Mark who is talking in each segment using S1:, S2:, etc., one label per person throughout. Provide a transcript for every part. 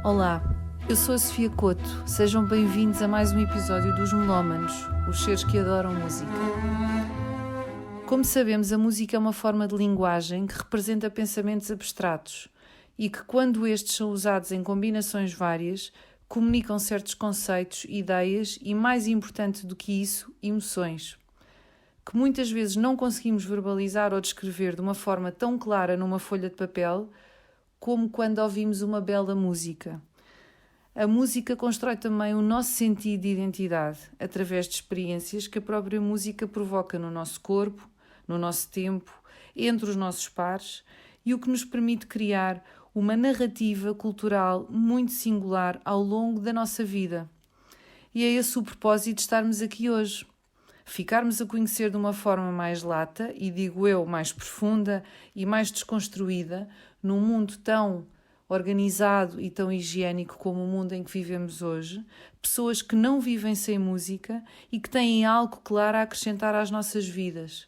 S1: Olá, eu sou a Sofia Couto. Sejam bem-vindos a mais um episódio dos Melómanos, os seres que adoram música. Como sabemos, a música é uma forma de linguagem que representa pensamentos abstratos e que, quando estes são usados em combinações várias, comunicam certos conceitos, ideias e, mais importante do que isso, emoções, que muitas vezes não conseguimos verbalizar ou descrever de uma forma tão clara numa folha de papel como quando ouvimos uma bela música. A música constrói também o nosso sentido de identidade, através de experiências que a própria música provoca no nosso corpo, no nosso tempo, entre os nossos pares, e o que nos permite criar uma narrativa cultural muito singular ao longo da nossa vida. E é esse o propósito de estarmos aqui hoje. Ficarmos a conhecer de uma forma mais lata, e digo eu, mais profunda e mais desconstruída, num mundo tão organizado e tão higiênico como o mundo em que vivemos hoje, pessoas que não vivem sem música e que têm algo claro a acrescentar às nossas vidas.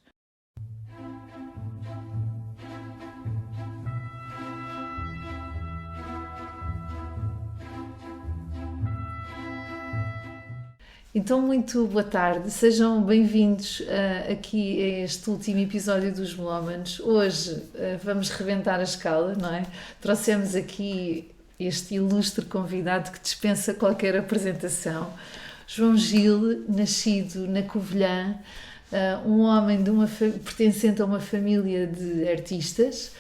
S1: Então, muito boa tarde, sejam bem-vindos aqui a este último episódio dos Melómanos. Hoje vamos rebentar a escala, não é? Trouxemos aqui este ilustre convidado que dispensa qualquer apresentação. João Gil, nascido na Covilhã, um homem pertencente a uma família de artistas,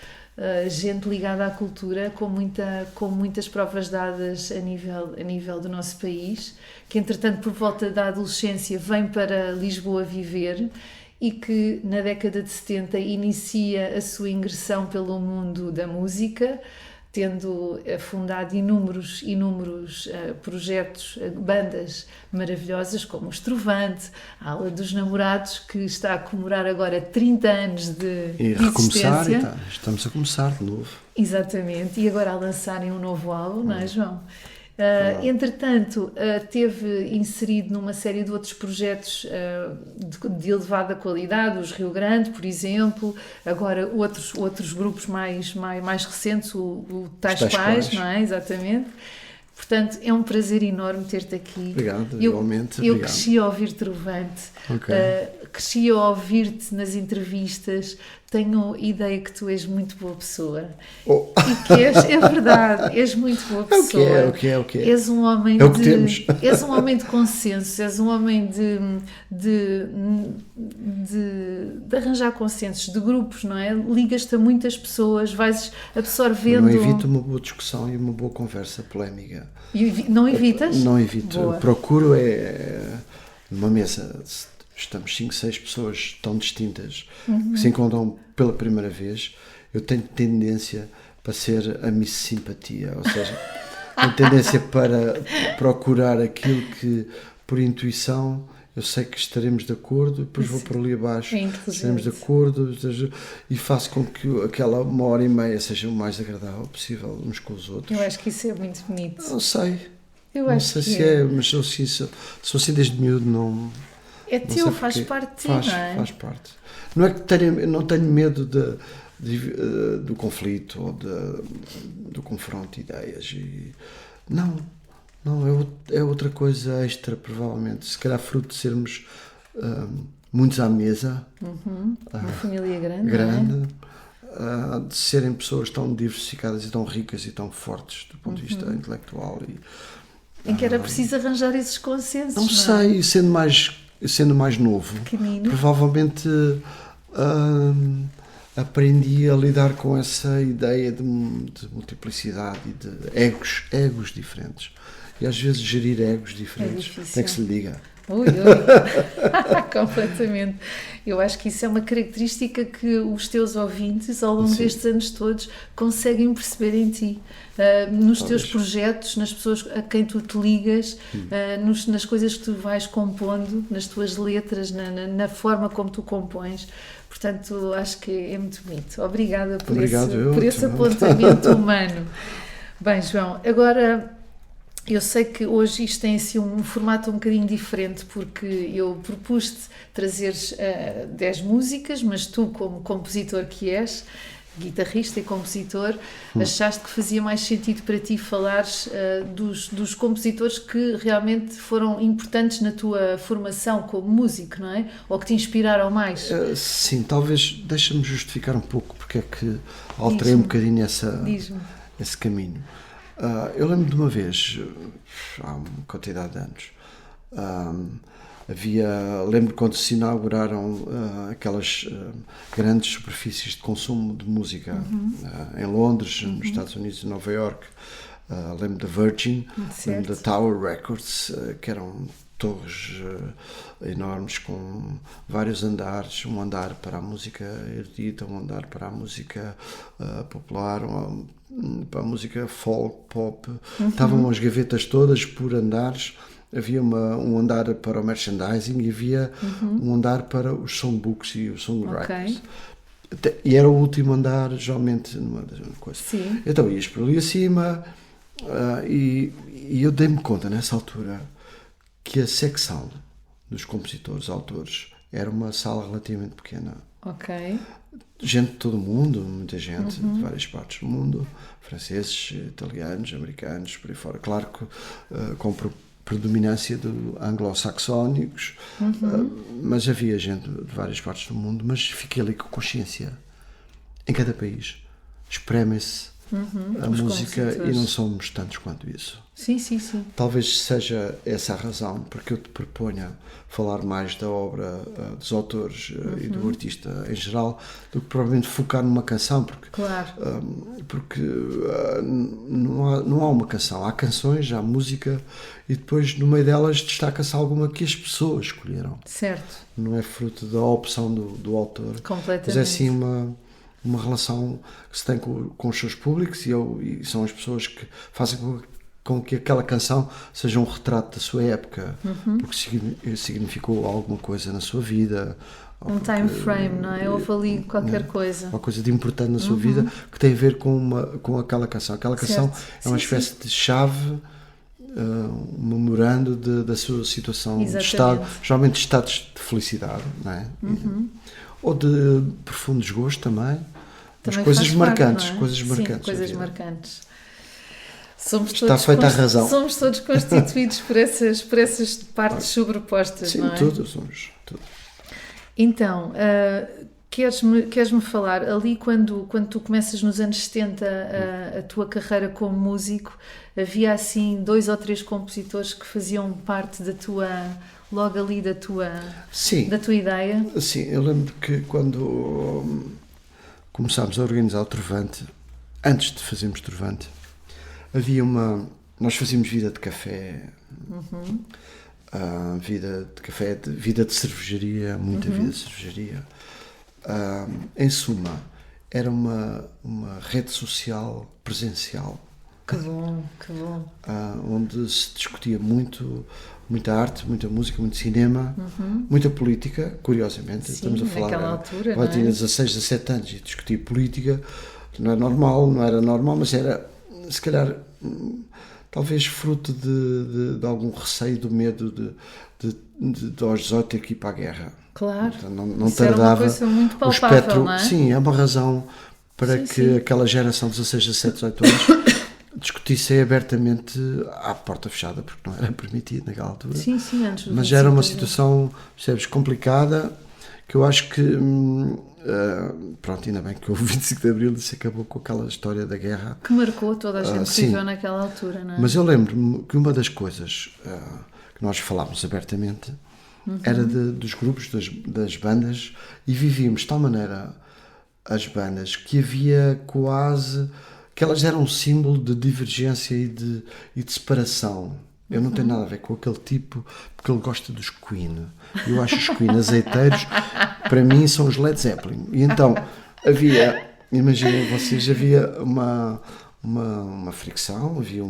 S1: gente ligada à cultura, com muitas provas dadas a nível do nosso país, que entretanto por volta da adolescência vem para Lisboa viver e que na década de 70 inicia a sua ingressão pelo mundo da música, tendo fundado inúmeros projetos, bandas maravilhosas como o Estrovante, a Ala dos Namorados, que está a comemorar agora 30 anos de existência.
S2: Estamos a começar de novo.
S1: Exatamente, e agora a lançarem um novo álbum, não é, João? Entretanto, teve inserido numa série de outros projetos de elevada qualidade, os Rio Grande, por exemplo, agora outros grupos mais recentes, o Tais Pais, não é? Exatamente. Portanto, é um prazer enorme ter-te aqui.
S2: Obrigado, igualmente.
S1: Eu cresci a ouvir Trovante, cresci a ouvir-te nas entrevistas, tenho ideia que tu és muito boa pessoa. E que é verdade, és muito boa pessoa.
S2: É o que é.
S1: És um homem és um homem de consenso, és um homem de arranjar consensos, de grupos, não é? Ligas-te a muitas pessoas, vais absorvendo...
S2: Não evito uma boa discussão e uma boa conversa polémica.
S1: Não evitas?
S2: Não evito.
S1: Boa.
S2: Procuro numa mesa... Estamos 5, 6 pessoas tão distintas que se encontram pela primeira vez. Eu tenho tendência para ser a Miss Simpatia, ou seja, tenho tendência para procurar aquilo que, por intuição, eu sei que estaremos de acordo, depois vou por ali abaixo, estaremos de acordo, e faço com que aquela 1h30 seja o mais agradável possível uns com os outros.
S1: Eu acho que isso é muito bonito.
S2: Não sei.
S1: Não
S2: sei se é, mas sou assim desde miúdo, não...
S1: É teu, faz parte de ti, não é?
S2: Faz parte. Não é que não tenho medo do conflito ou do confronto de ideias. Não, é outra coisa extra, provavelmente. Se calhar fruto de sermos muitos à mesa.
S1: Uma família grande.
S2: De serem pessoas tão diversificadas e tão ricas e tão fortes do ponto de vista intelectual.
S1: Em que era preciso arranjar esses consensos.
S2: Não sei, sendo mais novo,
S1: pequenino,
S2: provavelmente aprendi a lidar com essa ideia de multiplicidade e de egos diferentes. E às vezes gerir egos diferentes. Tem que se lhe diga.
S1: Ui. Completamente. Eu acho que isso é uma característica que os teus ouvintes, ao longo destes anos todos, conseguem perceber em ti. Nos teus projetos, nas pessoas a quem tu te ligas, nas coisas que tu vais compondo, nas tuas letras, na forma como tu compões. Portanto, acho que é muito bonito. Obrigada por esse apontamento humano. Bem, João, agora... Eu sei que hoje isto tem assim um formato um bocadinho diferente, porque eu propus-te trazeres 10 músicas, mas tu, como compositor que és, guitarrista e compositor, achaste que fazia mais sentido para ti falares dos compositores que realmente foram importantes na tua formação como músico, não é? Ou que te inspiraram mais?
S2: Sim, talvez, deixa-me justificar um pouco porque é que alterei um bocadinho esse caminho. Eu lembro de uma vez, há uma quantidade de anos, lembro quando se inauguraram aquelas grandes superfícies de consumo de música em Londres, nos Estados Unidos e Nova Iorque. Lembro da Virgin, lembro da Tower Records, que eram torres enormes com vários andares, um andar para a música erudita, um andar para a música popular, para a música folk, pop. Estavam as gavetas todas por andares. Havia um andar para o merchandising e havia um andar para os songbooks e os songwriters. E era o último andar, geralmente, numa coisa.
S1: Sim.
S2: Então ias por ali acima e eu dei-me conta, nessa altura, que a secção dos compositores, autores, era uma sala relativamente pequena.
S1: Ok.
S2: Gente de todo o mundo, muita gente de várias partes do mundo, franceses, italianos, americanos, por aí fora. Claro que com predominância de anglo-saxónicos, mas havia gente de várias partes do mundo, mas fiquei ali com consciência. Em cada país espreme-se a música e não somos tantos quanto isso.
S1: Sim.
S2: Talvez seja essa a razão porque eu te proponho falar mais da obra dos autores e do artista em geral do que provavelmente focar numa canção, porque, porque não há uma canção, há canções, há música e depois no meio delas destaca-se alguma que as pessoas escolheram.
S1: Certo.
S2: Não é fruto da opção do autor.
S1: Completamente.
S2: Mas é sim uma relação que se tem com os seus públicos e são as pessoas que fazem com que aquela canção seja um retrato da sua época, porque significou alguma coisa na sua vida.
S1: Um time frame, não é? Houve ali qualquer coisa.
S2: Uma coisa de importante na sua vida que tem a ver com aquela canção. Aquela canção é uma espécie de chave, um memorando da sua situação de estado, geralmente de estados de felicidade, não é? Ou de profundo desgosto também. Mas coisas marcantes, coisas
S1: marcantes.
S2: Está feita a razão.
S1: Somos todos constituídos por essas partes sobrepostas,
S2: sim,
S1: não é?
S2: Sim, somos todos.
S1: Então, queres-me falar, ali quando tu começas nos anos 70 a tua carreira como músico, havia assim 2 ou 3 compositores que faziam parte da tua ideia?
S2: Sim, eu lembro que quando começámos a organizar o Trovante, antes de fazermos Trovante, nós fazíamos vida de café, vida de cervejaria, muita vida de cervejaria. Em suma, era uma rede social presencial.
S1: Que bom.
S2: Onde se discutia muita arte, muita música, muito cinema, muita política, curiosamente.
S1: Sim,
S2: estamos a falar,
S1: naquela altura,
S2: eu tinha 16, 17 anos e discutia política, não era normal, mas era, se calhar, talvez fruto de algum receio, do medo de aos 18 ter que ir para a guerra.
S1: Claro,
S2: então, não
S1: isso
S2: tardava.
S1: Era uma coisa muito palpável,
S2: o espectro,
S1: não é?
S2: Sim, é uma razão para que aquela geração de 16, 17, 18 anos discutissem abertamente à porta fechada, porque não era permitido naquela altura.
S1: Sim, antes do
S2: mas era uma situação, percebes, complicada, que eu acho que pronto, ainda bem que houve 25 de Abril e se acabou com aquela história da guerra.
S1: Que marcou toda a gente que viveu naquela altura, não é?
S2: Mas eu lembro-me que uma das coisas que nós falámos abertamente era dos grupos, das bandas, e vivíamos de tal maneira as bandas que havia quase... que elas eram um símbolo de divergência e de separação. Eu não tenho nada a ver com aquele tipo, porque ele gosta dos Queen. Eu acho os Queen azeiteiros, para mim são os Led Zeppelin. E então imaginem vocês, havia uma fricção, havia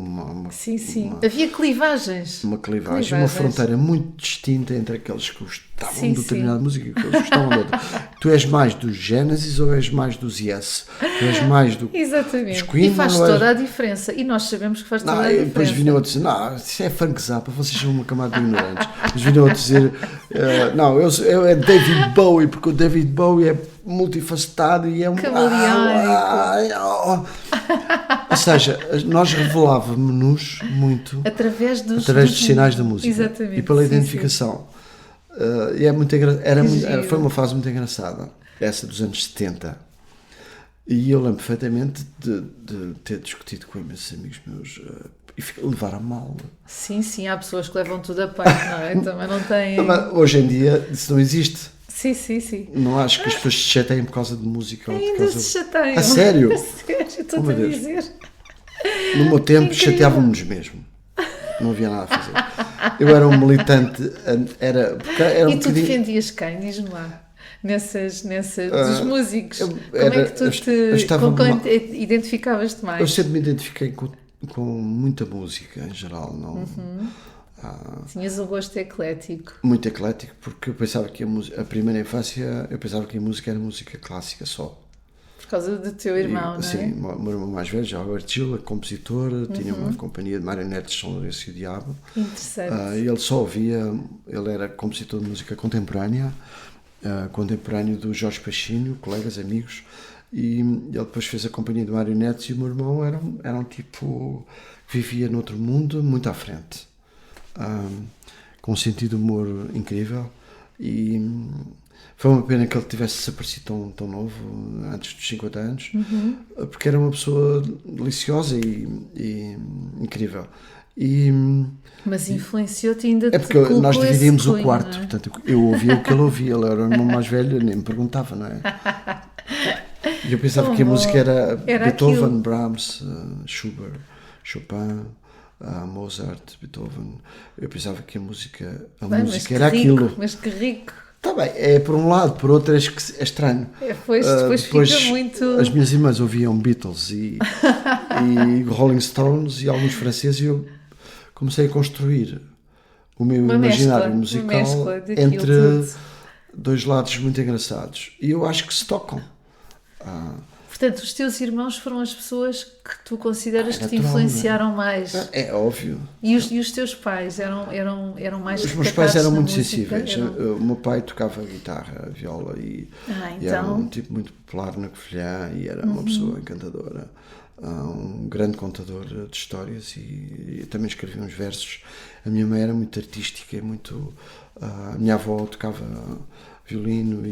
S1: havia clivagens.
S2: Uma clivagem, uma fronteira muito distinta entre aqueles que gostavam de determinada música e aqueles que gostavam de outra. Tu és mais dos Genesis ou és mais dos Yes? Tu és mais dos Queen?
S1: E faz toda a diferença. E nós sabemos que faz toda a diferença.
S2: Depois vinham outros dizer, isso é funk zapa, vocês são uma camada de ignorantes. Depois vinham outros dizer, é David Bowie, porque o David Bowie multifacetado e é um...
S1: Camaleónico.
S2: Ou seja, nós revelávamos-nos muito
S1: Através dos
S2: sinais da música.
S1: Exatamente.
S2: E pela
S1: Sim,
S2: identificação. E é muito foi uma fase muito engraçada, essa dos anos 70. E eu lembro perfeitamente de ter discutido com imensos amigos meus e levar a mal.
S1: Sim, sim, há pessoas que levam tudo a peito, não é? Também não têm...
S2: Hoje em dia isso não existe.
S1: Sim, sim, sim.
S2: Não acho que as pessoas se chateiem por causa de música. Ou
S1: Ainda
S2: por causa...
S1: se chateiam.
S2: A sério?
S1: A sério, estou-te a dizer.
S2: No meu tempo chateávamos mesmo. Não havia nada a fazer. Eu era um militante.
S1: E tu defendias quem? Diz-me lá. Dos músicos. Como é que tu te identificavas-te mais?
S2: Eu sempre me identifiquei com muita música em geral. Não,
S1: tinhas um gosto eclético.
S2: Muito eclético, porque eu pensava que a primeira infância, eu pensava que a música era música clássica só.
S1: Por causa do teu irmão, não é?
S2: Sim, o meu irmão mais velho, já o Gil, compositor, tinha uma companhia de marionetes de São Lourenço e o Diabo.
S1: Interessante.
S2: Ele só ouvia, ele era compositor de música contemporâneo do Jorge Pachinho, colegas, amigos, e ele depois fez a companhia de marionetes e o meu irmão era um tipo que vivia noutro mundo, muito à frente, com um sentido de humor incrível, e foi uma pena que ele tivesse desaparecido tão novo, antes dos 50 anos, porque era uma pessoa deliciosa e incrível.
S1: Mas influenciou-te ainda.
S2: É porque nós dividimos o quarto, portanto eu ouvia o que ele ouvia, ele era o irmão mais velho, nem me perguntava, não é? E eu pensava que a música era Beethoven, aquilo. Brahms, Schubert, Chopin, Mozart, Beethoven. Eu pensava que a música era aquilo.
S1: Mas que rico!
S2: Está bem, é por um lado, por outro é estranho.
S1: Depois fica muito...
S2: As minhas irmãs ouviam Beatles e Rolling Stones e alguns franceses, e eu comecei a construir o meu imaginário musical entre dois lados muito engraçados. E eu acho que se tocam.
S1: Portanto, os teus irmãos foram as pessoas que tu consideras que te influenciaram mais.
S2: É óbvio.
S1: E os teus pais eram mais...
S2: Os meus pais eram muito sensíveis. O meu pai tocava guitarra, viola e era um tipo muito popular na Covilhã e era uma pessoa encantadora. Um grande contador de histórias e também escrevia uns versos. A minha mãe era muito artística, a minha avó tocava violino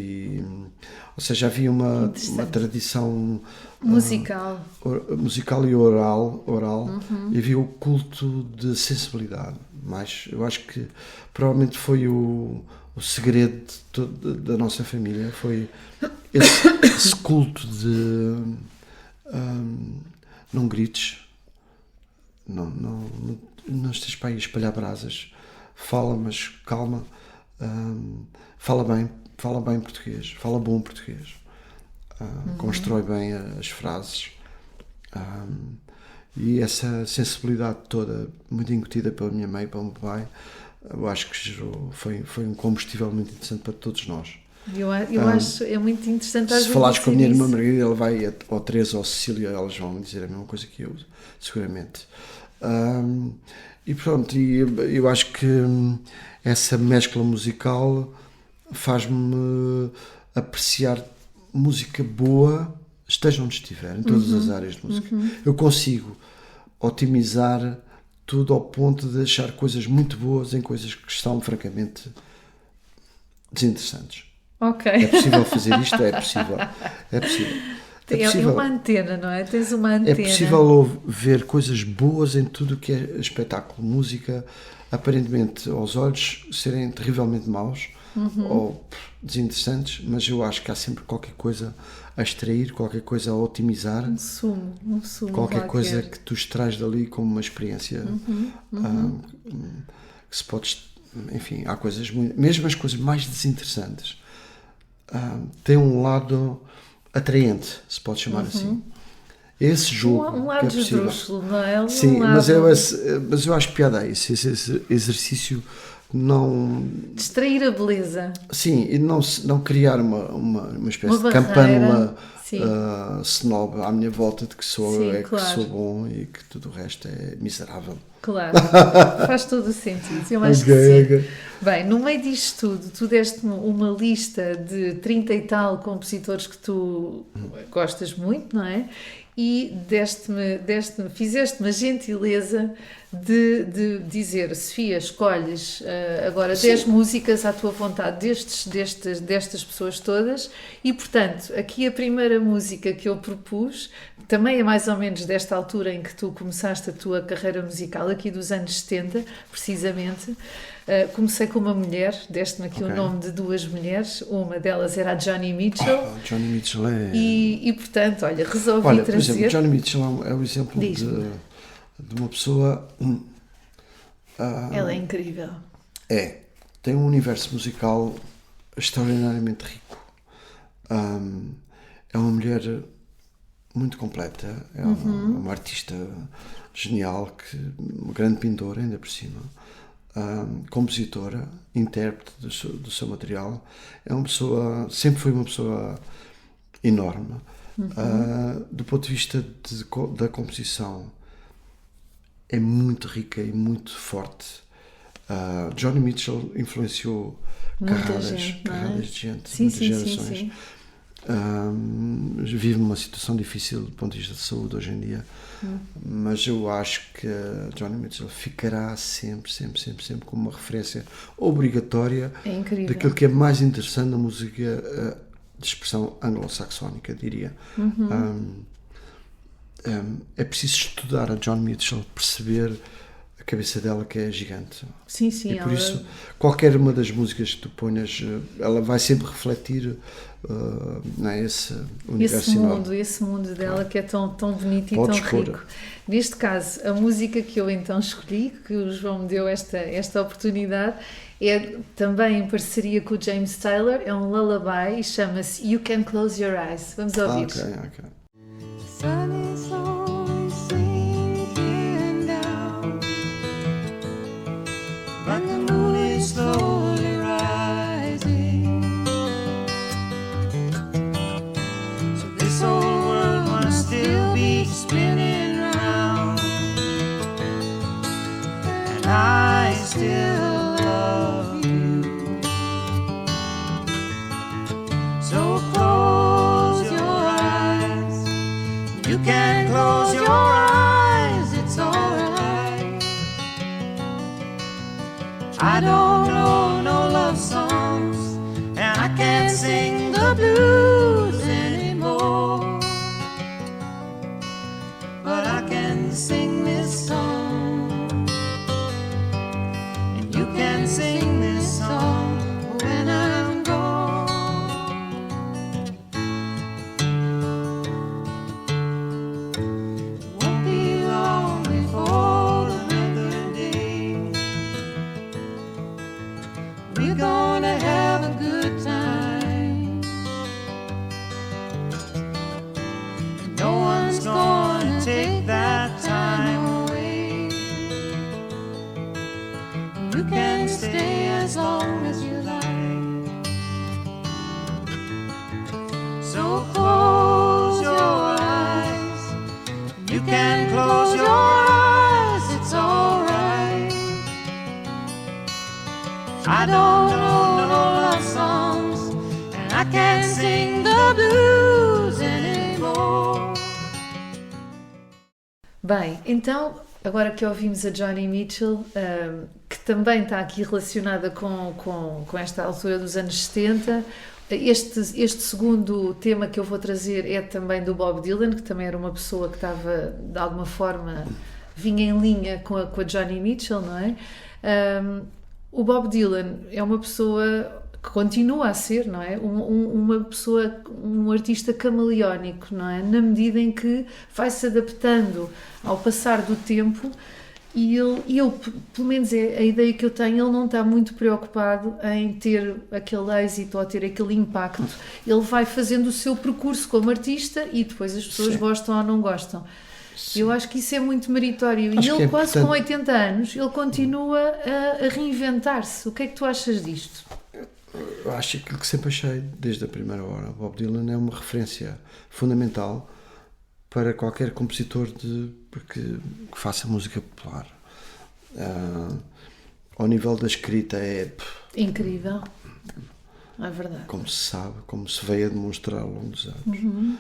S2: ou seja, havia uma tradição
S1: musical
S2: e oral e havia o culto de sensibilidade, mas eu acho que provavelmente foi o segredo da nossa família, foi esse culto de não grites, não estejas para aí a espalhar brasas, fala, mas calma, fala bem português, fala bom português, constrói bem as frases, e essa sensibilidade toda, muito incutida pela minha mãe e pelo meu pai, eu acho que foi um combustível muito interessante para todos nós.
S1: Eu acho é muito interessante.
S2: Se falares com a minha irmã Margarida, ela vai ao Teresa ou a Cecília, elas vão dizer a mesma coisa que eu, seguramente. E pronto, eu acho que essa mescla musical faz-me apreciar música boa, esteja onde estiver, em todas as áreas de música. Eu consigo otimizar tudo ao ponto de achar coisas muito boas em coisas que são francamente desinteressantes.
S1: Ok.
S2: É possível fazer isto? É possível. É possível.
S1: É uma antena, não é? Tens uma antena.
S2: É possível ver coisas boas em tudo o que é espetáculo, música, aparentemente aos olhos serem terrivelmente maus ou desinteressantes, mas eu acho que há sempre qualquer coisa a extrair, qualquer coisa a otimizar,
S1: um sumo
S2: qualquer coisa que tu extrais dali como uma experiência que se pode, enfim, há coisas mesmo as coisas mais desinteressantes têm um lado atraente, se pode chamar assim. Esse jogo
S1: um lado
S2: que é possível.
S1: esdrúxulo, não é?
S2: Sim, mas eu acho piada a isso, esse exercício não...
S1: Distrair a beleza.
S2: Sim, e não criar uma espécie de campânula snob à minha volta de que sou que sou bom e que tudo o resto é miserável.
S1: Claro, faz todo o sentido. Eu acho que sim. Bem, no meio disto tudo, tu deste-me uma lista de 30 e tal compositores que tu gostas muito, não é? E fizeste-me a gentileza de dizer: Sofia, escolhes agora 10 músicas à tua vontade destas pessoas todas, e portanto, aqui a primeira música que eu propus, também é mais ou menos desta altura em que tu começaste a tua carreira musical, aqui dos anos 70, precisamente. Comecei com uma mulher, deste-me aqui o nome de duas mulheres, uma delas era a Joni Mitchell.
S2: Joni Mitchell é...
S1: E portanto, olha, resolvi trazer...
S2: Por exemplo, Joni Mitchell é o exemplo de uma pessoa...
S1: Ela é incrível.
S2: Tem um universo musical extraordinariamente rico. É uma mulher muito completa, é uma artista genial, uma grande pintora ainda por cima. Compositora, intérprete do seu material, sempre foi uma pessoa enorme. Do ponto de vista da composição, é muito rica e muito forte. Joni Mitchell influenciou carradas de gente, muitas gerações.
S1: Sim.
S2: Vive numa situação difícil do ponto de vista de saúde hoje em dia, mas eu acho que a Joni Mitchell ficará sempre como uma referência obrigatória daquilo que é mais interessante na música de expressão anglo-saxónica, diria. É preciso estudar a Joni Mitchell, perceber a cabeça dela, que é gigante.
S1: Sim.
S2: E por isso, qualquer uma das músicas que tu ponhas, ela vai sempre refletir esse universo
S1: esse mundo dela, que é tão bonito e tão rico. Neste caso, a música que eu então escolhi, que o João me deu esta oportunidade, é também em parceria com o James Taylor, é um lullaby e chama-se You Can Close Your Eyes. Vamos ouvir.
S2: Ok.
S3: Sun is always sinking down, but the moon is slowly rising. So this whole world must still be spinning round, and I still love you. So close your eyes. You can close your eyes, it's alright. I don't know no love songs, and I can't sing the blues anymore, but I can sing this song, and you can sing this song when I'm gone. Won't be long before another day. We're gonna have a good time. No one's gonna take that time away. You can stay as long as you like. So close your eyes. You can close your eyes, it's alright. I don't know no love songs, and I can't sing the blues anymore.
S1: Bem, então, agora que ouvimos a Joni Mitchell, que também está aqui relacionada com esta altura dos anos 70, este segundo tema que eu vou trazer é também do Bob Dylan, que também era uma pessoa que estava, de alguma forma, vinha em linha com a Joni Mitchell, não é? O Bob Dylan é uma pessoa que continua a ser, não é? Uma pessoa, um artista camaleónico, não é? Na medida em que vai se adaptando ao passar do tempo, e ele, pelo menos é a ideia que eu tenho, ele não está muito preocupado em ter aquele êxito ou ter aquele impacto. Ele vai fazendo o seu percurso como artista e depois as pessoas gostam ou não gostam. Sim. Eu acho que isso é muito meritório. E ele, quase com 80 anos, ele continua a reinventar-se. O que é que tu achas disto?
S2: Eu acho aquilo que sempre achei desde a primeira hora. Bob Dylan é uma referência fundamental para qualquer compositor que faça música popular. ao nível da escrita é,
S1: Incrível. É verdade.
S2: como se sabe, como se veio a demonstrar ao longo dos anos.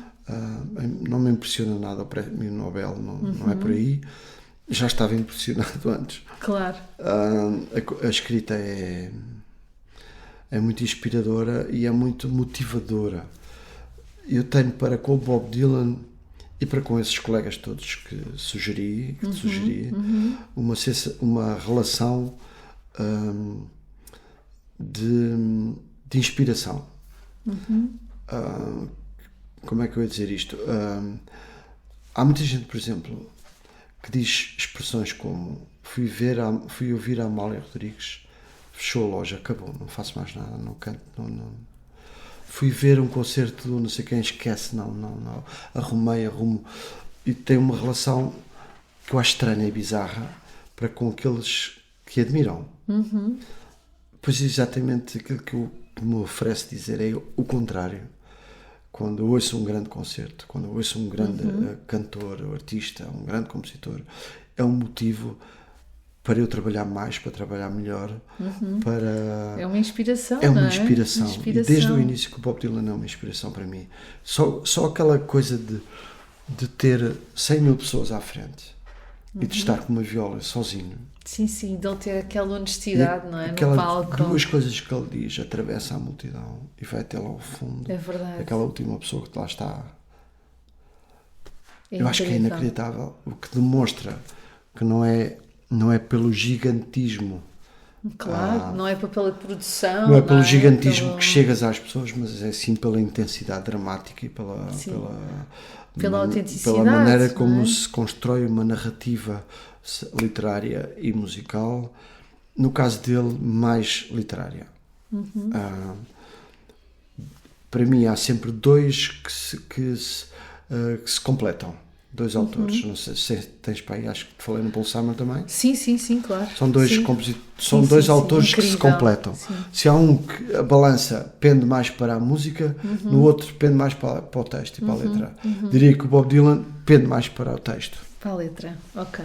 S2: Não me impressiona nada o prémio Nobel, não é por aí. Já estava impressionado antes.
S1: Claro.
S2: A escrita é muito inspiradora e é muito motivadora. Eu tenho para com o Bob Dylan e para com esses colegas todos que te sugeri, uma relação de inspiração. Como é que eu ia dizer isto? Há muita gente, por exemplo, que diz expressões como fui ouvir a Amália Rodrigues, fechou a loja, acabou, não faço mais nada, não canto, não. Fui ver um concerto do não sei quem, esquece, não. Arrumo. E tem uma relação que eu acho estranha e bizarra para com aqueles que admiram. Pois exatamente aquilo que me oferece dizer é o contrário. Quando eu ouço um grande concerto, quando eu ouço um grande cantor, artista, um grande compositor, é um motivo para eu trabalhar mais, para trabalhar melhor, para...
S1: É uma inspiração,
S2: É uma
S1: não
S2: inspiração.
S1: Inspiração.
S2: E desde o início que o Bob Dylan é uma inspiração para mim. Só aquela coisa de ter 100 mil pessoas à frente e de estar com uma viola sozinho.
S1: Sim, de ele ter aquela honestidade, não é? No
S2: Aquelas
S1: palco.
S2: duas coisas que ele diz, atravessa a multidão e vai até lá ao fundo.
S1: É verdade.
S2: Aquela última pessoa que lá está.
S1: É
S2: Eu acho que é inacreditável. O que demonstra que não é pelo gigantismo.
S1: Claro, não é pela produção.
S2: Não é pelo gigantismo
S1: pelo...
S2: que chegas às pessoas, mas é sim pela intensidade dramática e pela
S1: autenticidade.
S2: pela maneira
S1: não
S2: como
S1: é?
S2: se constrói uma narrativa literária e musical. No caso dele, mais literária. Para mim, há sempre dois que se completam. Dois autores. Não sei se tens para aí, acho que te falei no Paul Simon também.
S1: Sim, claro.
S2: São dois,
S1: Sim.
S2: dois autores que
S1: Incrível.
S2: se completam.
S1: Sim.
S2: Se há um que a balança pende mais para a música, no outro pende mais para o texto e para a letra. Diria que o Bob Dylan pende mais para o texto.
S1: Para a letra, ok.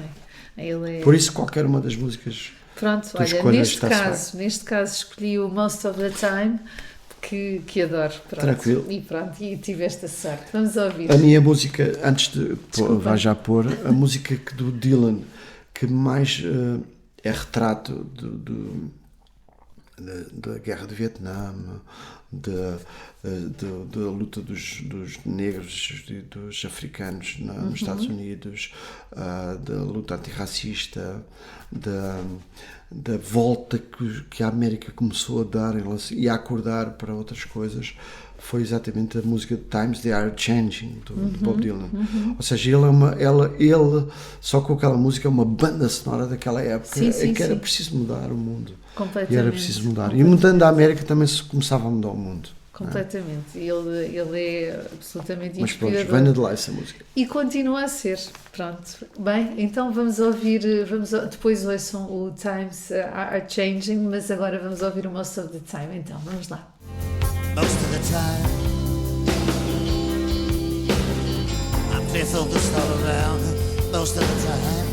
S1: Ele é...
S2: Por isso, qualquer uma das músicas.
S1: Pronto,
S2: tu
S1: olha,
S2: escolhas,
S1: neste caso escolhi o Most of the Time, que adoro. Pronto.
S2: Tranquilo.
S1: E tiveste a sorte. Vamos ouvir.
S2: A minha música, antes de
S1: Desculpa.
S2: vai já pôr, a música do Dylan que mais é retrato da guerra do Vietnã, da luta dos negros e dos africanos nos Estados Unidos, da luta antirracista, da volta que a América começou a dar e a acordar para outras coisas, foi exatamente a música Times They Are Changing, do Bob Dylan. Ou seja, ele só com aquela música é uma banda sonora daquela época em que era preciso mudar o mundo.
S1: Completamente.
S2: E era preciso mudar. E mudando a América também se começava a mudar o mundo.
S1: Completamente. Ele é absolutamente
S2: Mas pronto,
S1: inspirador.
S2: vem de lá essa música.
S1: E continua a ser. Pronto. Bem, então vamos ouvir, depois ouçam o Times Are Changing, mas agora vamos ouvir o Most of the Time. Então, vamos lá.
S4: Most of the time I'm clear focused all around. Most of the time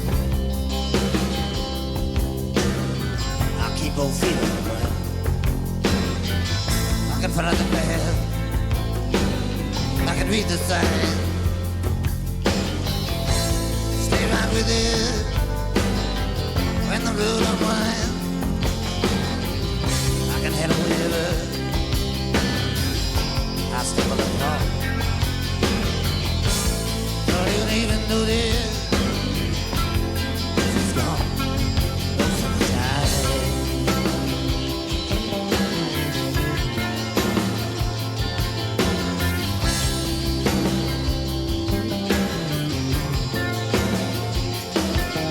S4: I keep on feeling around. I can find the bed, I can read the sign, stay right with it when the road unwinds. I can handle whatever I stumble along. Don't even notice she's gone most of the time.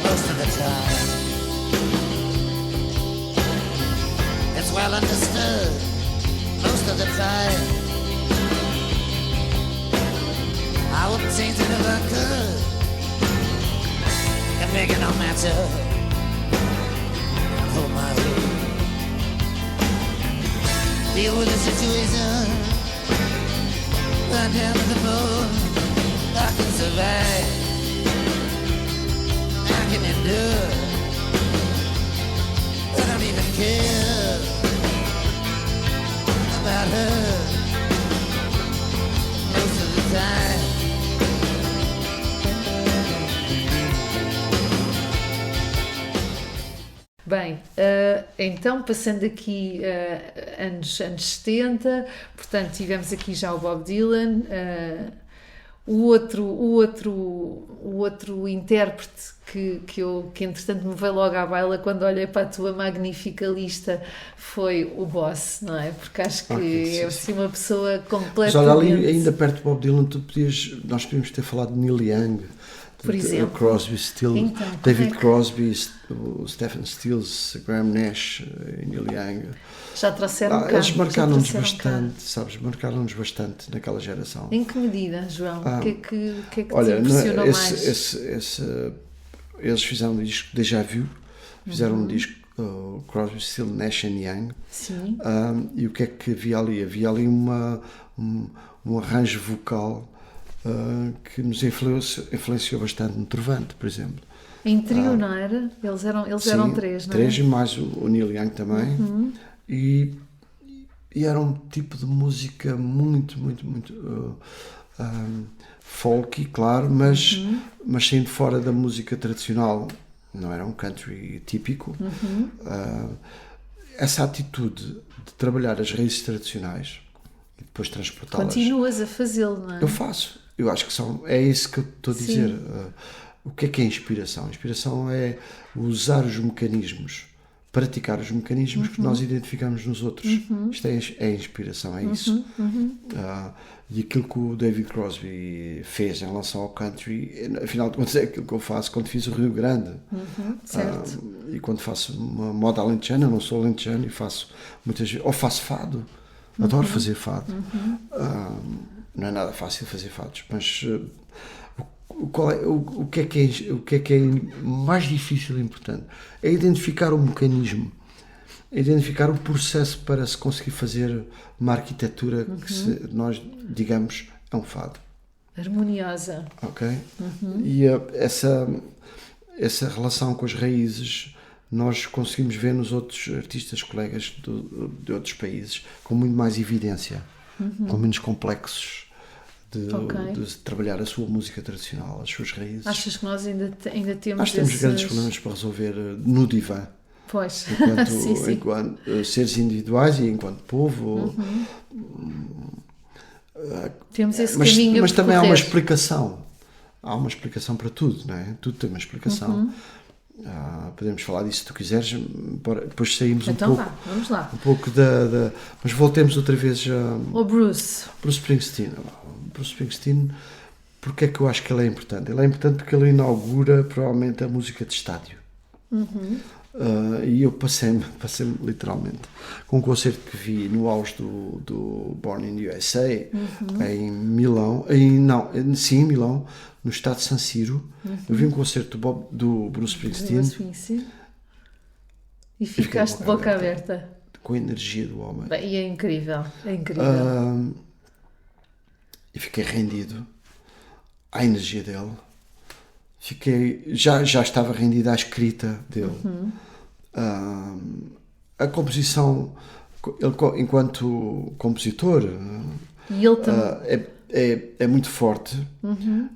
S4: Most of the time it's well understood. Most of the time I wouldn't change it if I could. Can make it no matter. Hold my head. Deal with the situation. Right down to the bone. I can survive. I can endure. I don't
S1: então, passando aqui anos 70, portanto, tivemos aqui já o Bob Dylan, o outro intérprete que entretanto me veio logo à baila quando olhei para a tua magnífica lista foi o Boss, não é? Porque acho que é assim uma pessoa completamente...
S2: Mas olha, ali ainda perto de Bob Dylan, nós podíamos ter falado de Neil Young,
S1: por exemplo,
S2: Crosby, Stills,
S1: então,
S2: David Crosby, o Stephen Stills, Graham Nash e Neil Young.
S1: Já trouxeram cá.
S2: Eles marcaram-nos bastante, sabes? Marcaram-nos bastante naquela geração.
S1: Em que medida, João? O que é que te
S2: impressionou
S1: mais?
S2: Eles fizeram um disco Déjà Vu, fizeram um disco Crosby, Stills, Nash and Young.
S1: Sim.
S2: E o que é que havia ali? Havia ali um arranjo vocal que nos influenciou bastante no Trovante, por exemplo.
S1: Em trio, não era? Eles eram três, não é?
S2: Três, e mais o Neil Young também. E era um tipo de música muito folky, claro, mas saindo fora da música tradicional. Não era um country típico. Essa atitude de trabalhar as raízes tradicionais e depois transportá-las...
S1: Continuas a fazê-lo, não é?
S2: Eu faço. Eu acho que é isso que eu estou a dizer. O que é inspiração? A inspiração é usar os mecanismos, praticar os mecanismos que nós identificamos nos outros. Isto é inspiração, é isso. E aquilo que o David Crosby fez em relação ao country, afinal de contas, é aquilo que eu faço quando fiz o Rio Grande.
S1: Certo.
S2: E quando faço uma moda alentejana, eu não sou alentejano e faço muitas vezes, ou faço fado, adoro fazer fado. Não é nada fácil fazer fados, mas o que é mais difícil e importante? É identificar o mecanismo, é identificar o processo para se conseguir fazer uma arquitetura que nós digamos é um fado.
S1: Harmoniosa.
S2: Ok? E essa relação com as raízes nós conseguimos ver nos outros artistas colegas de outros países com muito mais evidência, com menos complexos de trabalhar a sua música tradicional, as suas raízes.
S1: Achas que nós ainda temos
S2: Nós temos grandes problemas para resolver no divã.
S1: Pois.
S2: Enquanto seres individuais e enquanto povo.
S1: Temos esse caminho
S2: mas
S1: a
S2: também há uma
S1: percorrer.
S2: explicação. Há uma explicação para tudo, não é? Tudo tem uma explicação. Podemos falar disso se tu quiseres, depois saímos
S1: então
S2: um pouco.
S1: Vamos lá.
S2: Um pouco mas voltemos outra vez a
S1: O Bruce
S2: Springsteen. Bruce Springsteen, porque é que eu acho que ele é importante? Ele é importante porque ele inaugura provavelmente a música de estádio. E eu passei-me literalmente com um concerto que vi no auge do Born in the USA em Milão, em Milão, no estádio San Siro. Eu vi um concerto do Bruce Springsteen
S1: e ficaste de boca aberta
S2: com a energia do homem.
S1: Bem, e é incrível,
S2: e fiquei rendido à energia dele. Já estava rendido à escrita dele. A composição, ele enquanto compositor,
S1: e ele também
S2: é muito forte.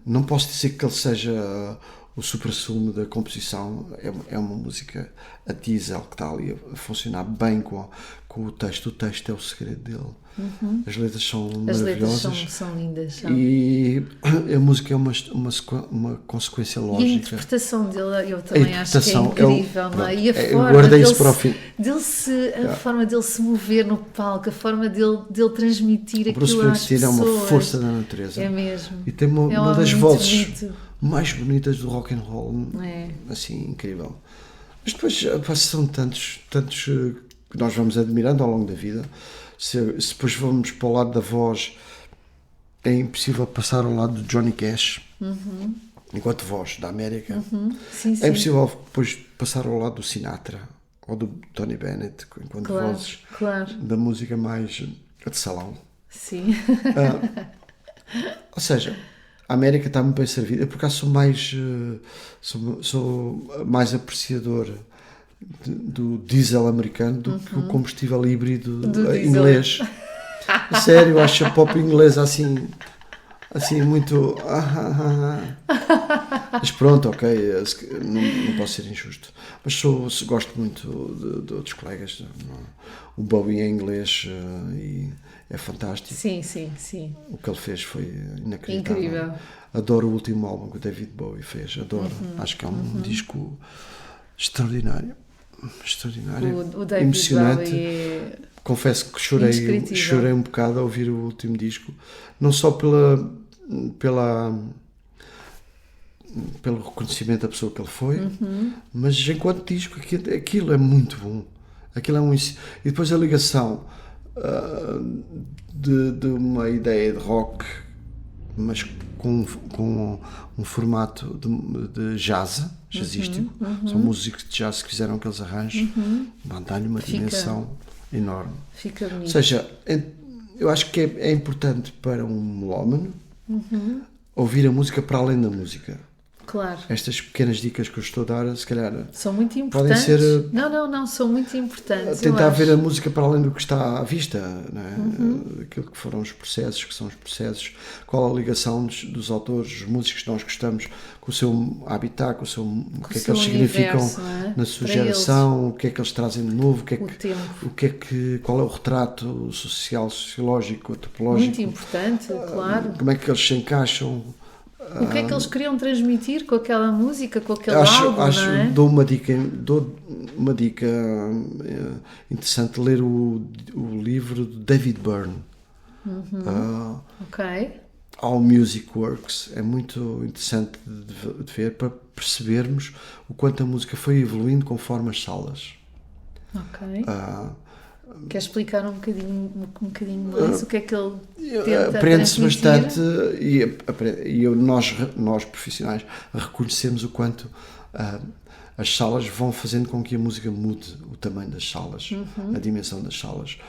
S2: Não posso dizer que ele seja o supra-sumo da composição. É uma música a diesel que está ali a funcionar bem com o texto. O texto é o segredo dele. As letras são maravilhosas.
S1: As letras são lindas. São.
S2: E a música é uma consequência lógica.
S1: E a interpretação dele, eu também acho que é incrível, não é? E a forma dele se mover no palco, a forma dele transmitir aquilo às pessoas.
S2: Bruce Springsteen é uma força da natureza.
S1: É mesmo.
S2: E tem uma das vozes mais bonitas do rock and roll. Assim, incrível. Mas depois são tantos que nós vamos admirando ao longo da vida. Se depois vamos para o lado da voz, é impossível passar ao lado do Johnny Cash enquanto voz da América. É impossível depois passar ao lado do Sinatra ou do Tony Bennett enquanto vozes da música mais de salão.
S1: Sim.
S2: Ou seja, a América está muito bem servida. Eu por acaso sou mais apreciador do diesel americano do que o combustível híbrido inglês. Sério, eu acho a pop inglesa assim assim muito. Mas pronto, ok, não posso ser injusto. Mas gosto muito de outros colegas. O Bowie em inglês e é fantástico.
S1: Sim, sim, sim.
S2: O que ele fez foi inacreditável.
S1: Incrível.
S2: Adoro o último álbum que o David Bowie fez, adoro. Acho que é um disco extraordinário. Extraordinário.
S1: O David
S2: emocionante.
S1: Bowie é...
S2: Confesso que
S1: indescritível.
S2: chorei um bocado a ouvir o último disco, não só pelo reconhecimento da pessoa que ele foi, mas enquanto disco, aquilo é muito bom. Aquilo é e depois a ligação de uma ideia de rock, mas com um formato de jazzístico. São músicos de jazz que fizeram aqueles arranjos, dá-lhe uma dimensão enorme.
S1: Fica bonito.
S2: Ou seja, eu acho que é importante para um melómano ouvir a música para além da música.
S1: Claro.
S2: Estas pequenas dicas que eu estou a dar, se calhar,
S1: são muito
S2: podem
S1: importantes.
S2: ser.
S1: Não, são muito importantes.
S2: Tentar ver a música para além do que está à vista, não é? Aquilo que foram os processos, que são os processos, qual a ligação dos autores, dos músicos que nós gostamos, com o seu habitat, com o que é que eles significam na sua geração, o que é que eles trazem de novo, qual é o retrato social, sociológico, antropológico.
S1: Muito importante, claro.
S2: Como é que eles se encaixam.
S1: O que é que eles queriam transmitir com aquela música, com aquele álbum, não é?
S2: Dou uma dica interessante de ler o livro de David Byrne.
S1: Ok.
S2: How Music Works. É muito interessante de ver para percebermos o quanto a música foi evoluindo conforme as salas.
S1: Ok. Quer explicar um bocadinho mais o que é que ele tenta
S2: aprende-se
S1: transmitir?
S2: bastante e nós profissionais reconhecemos o quanto as salas vão fazendo com que a música mude o tamanho das salas, a dimensão das salas.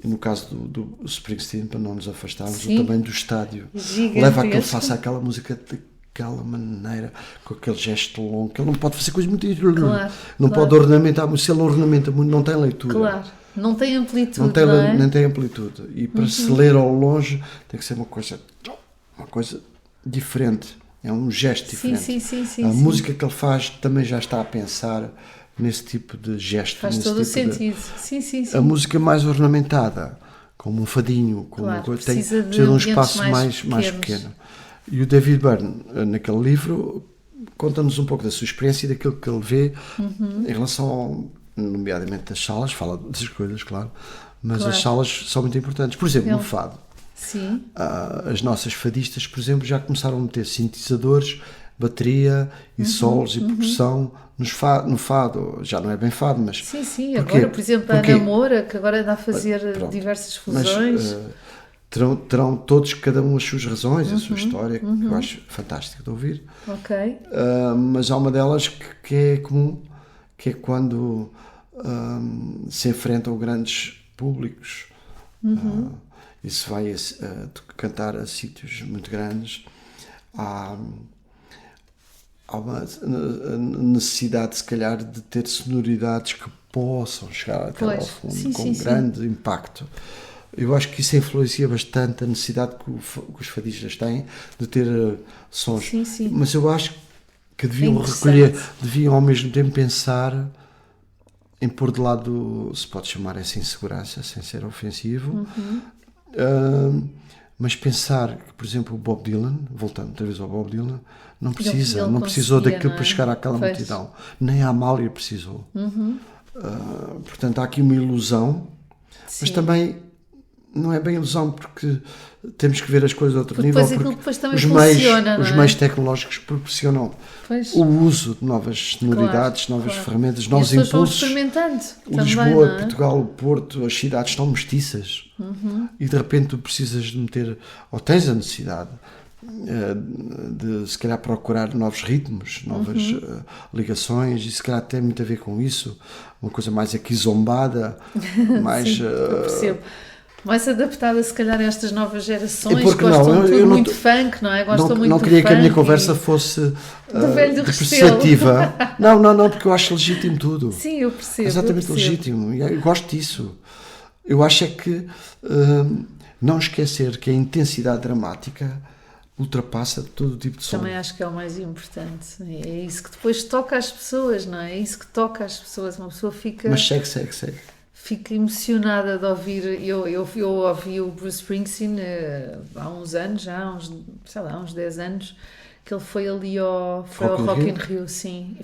S2: No caso do Springsteen, para não nos afastarmos, o tamanho do estádio leva a que ele faça aquela música daquela maneira, com aquele gesto longo, que ele não pode fazer coisas muito... Não pode ornamentar, se ele ornamenta muito, não tem leitura.
S1: Claro, não tem amplitude,
S2: não tem amplitude. E para se ler ao longe, tem que ser uma coisa diferente. É um gesto diferente.
S1: Sim,
S2: a música que ele faz também já está a pensar nesse tipo de gesto.
S1: Faz todo o sentido. Sim.
S2: A música mais ornamentada, como um fadinho, como uma coisa, precisa de um espaço mais pequeno. E o David Byrne, naquele livro, conta-nos um pouco da sua experiência e daquilo que ele vê em relação, nomeadamente, das salas. Fala das coisas, claro, mas as salas são muito importantes. Por exemplo, no fado.
S1: Sim.
S2: As nossas fadistas, por exemplo, já começaram a meter sintetizadores, bateria e solos e percussão no fado. Já não é bem fado, mas...
S1: Sim. Agora, por exemplo, a Ana Moura, que agora anda a fazer diversas fusões...
S2: Terão todos, cada um, as suas razões, a sua história, que eu acho fantástico de ouvir.
S1: Ok.
S2: Mas há uma delas que é comum, que é quando se enfrentam grandes públicos e se vai cantar a sítios muito grandes. Há uma necessidade, se calhar, de ter sonoridades que possam chegar até lá ao fundo, com grande impacto. Eu acho que isso influencia bastante a necessidade que os fadistas têm de ter sons.
S1: Sim.
S2: Mas eu acho que deviam deviam ao mesmo tempo pensar em pôr de lado, se pode chamar essa insegurança, sem ser ofensivo, mas pensar que, por exemplo, o Bob Dylan, voltando outra vez ao Bob Dylan, não precisou daquilo para chegar àquela multidão. Nem a Amália precisou. Portanto, há aqui uma ilusão, mas também não é bem ilusão, porque temos que ver as coisas a outro nível, porque os meios tecnológicos proporcionam o uso de novas sonoridades, novas ferramentas, novos impulsos. Lisboa, Portugal, Porto, as cidades estão mestiças e de repente tu precisas de meter, ou tens a necessidade de se calhar procurar novos ritmos, novas ligações, e se calhar tem muito a ver com isso, uma coisa mais aqui zombada, mais...
S1: eu percebo. Mais adaptada, se calhar, a estas novas gerações,
S2: gostam
S1: muito funk, não é? Gostam muito
S2: não queria que a minha conversa fosse depreciativa. Não, porque eu acho legítimo tudo.
S1: Sim, eu percebo.
S2: Exatamente legítimo, e eu gosto disso. Eu acho é que não esquecer que a intensidade dramática ultrapassa todo o tipo de som.
S1: Também acho que é o mais importante. É isso que depois toca às pessoas, não é? É isso que toca às pessoas. Uma pessoa fica...
S2: Mas segue.
S1: Fico emocionada de ouvir. Eu ouvi o Bruce Springsteen há uns anos, já há uns 10 anos, que ele foi ali ao Rock in Rio, sim.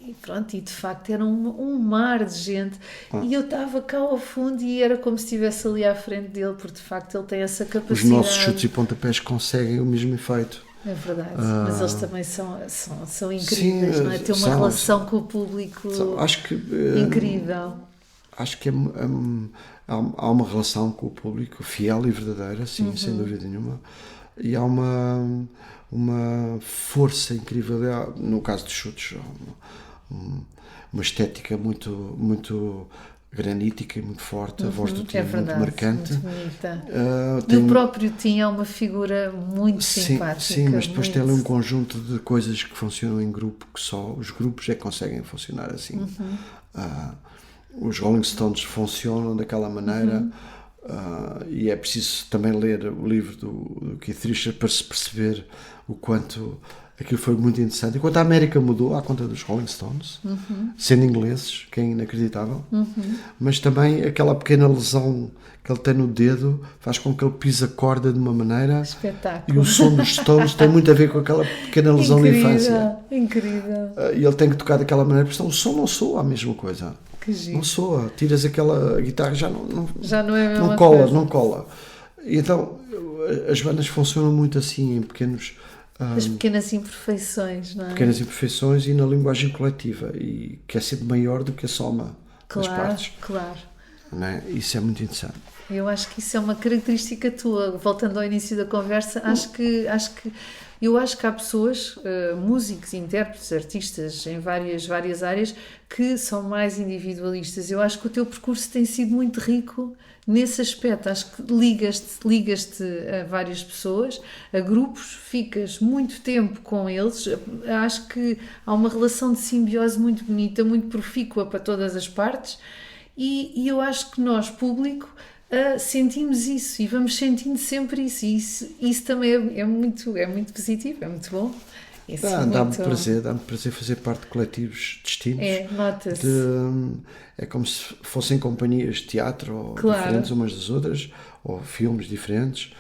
S1: E pronto, e de facto era um mar de gente. E eu estava cá ao fundo e era como se estivesse ali à frente dele, porque de facto ele tem essa capacidade.
S2: Os nossos chutes e pontapés conseguem o mesmo efeito.
S1: É verdade, mas eles também são incríveis, não é? Ter uma relação com o público incrível.
S2: Acho que há uma relação com o público fiel e verdadeira, sim, sem dúvida nenhuma. E há uma força incrível, no caso dos chutes, uma estética muito granítica e muito forte, a voz do Tim é muito marcante.
S1: Muito bonita. E o próprio Tim é uma figura muito simpática.
S2: Sim, mas depois tem ali um conjunto de coisas que funcionam em grupo, que só os grupos é que conseguem funcionar assim. Os Rolling Stones funcionam daquela maneira, e é preciso também ler o livro do Keith Richards para se perceber o quanto aquilo foi muito interessante. Enquanto a América mudou à conta dos Rolling Stones, sendo ingleses, que é inacreditável, mas também aquela pequena lesão que ele tem no dedo faz com que ele pise a corda de uma maneira.
S1: Espetáculo.
S2: E o som dos Stones tem muito a ver com aquela pequena lesão da infância.
S1: Incrível.
S2: E ele tem que tocar daquela maneira, porque senão o som não soa a mesma coisa. Não soa, tiras aquela guitarra, já não
S1: é a mesma
S2: cola,
S1: coisa.
S2: não cola. E então as bandas funcionam muito assim, em pequenos...
S1: As pequenas imperfeições, não é?
S2: Pequenas imperfeições e na linguagem coletiva, e que é sempre maior do que a soma das partes.
S1: Claro.
S2: Não é? Isso é muito interessante.
S1: Eu acho que isso é uma característica tua. Voltando ao início da conversa, acho que há pessoas, músicos, intérpretes, artistas em várias áreas, que são mais individualistas. Eu acho que o teu percurso tem sido muito rico nesse aspecto. Acho que ligas-te a várias pessoas, a grupos, ficas muito tempo com eles. Acho que há uma relação de simbiose muito bonita, muito profícua para todas as partes, e eu acho que nós, público, sentimos isso e vamos sentindo sempre isso, e isso também é muito positivo, é muito bom.
S2: Dá-me prazer fazer parte de coletivos distintos.
S1: Nota-se.
S2: É como se fossem companhias de teatro, ou diferentes umas das outras, ou filmes diferentes,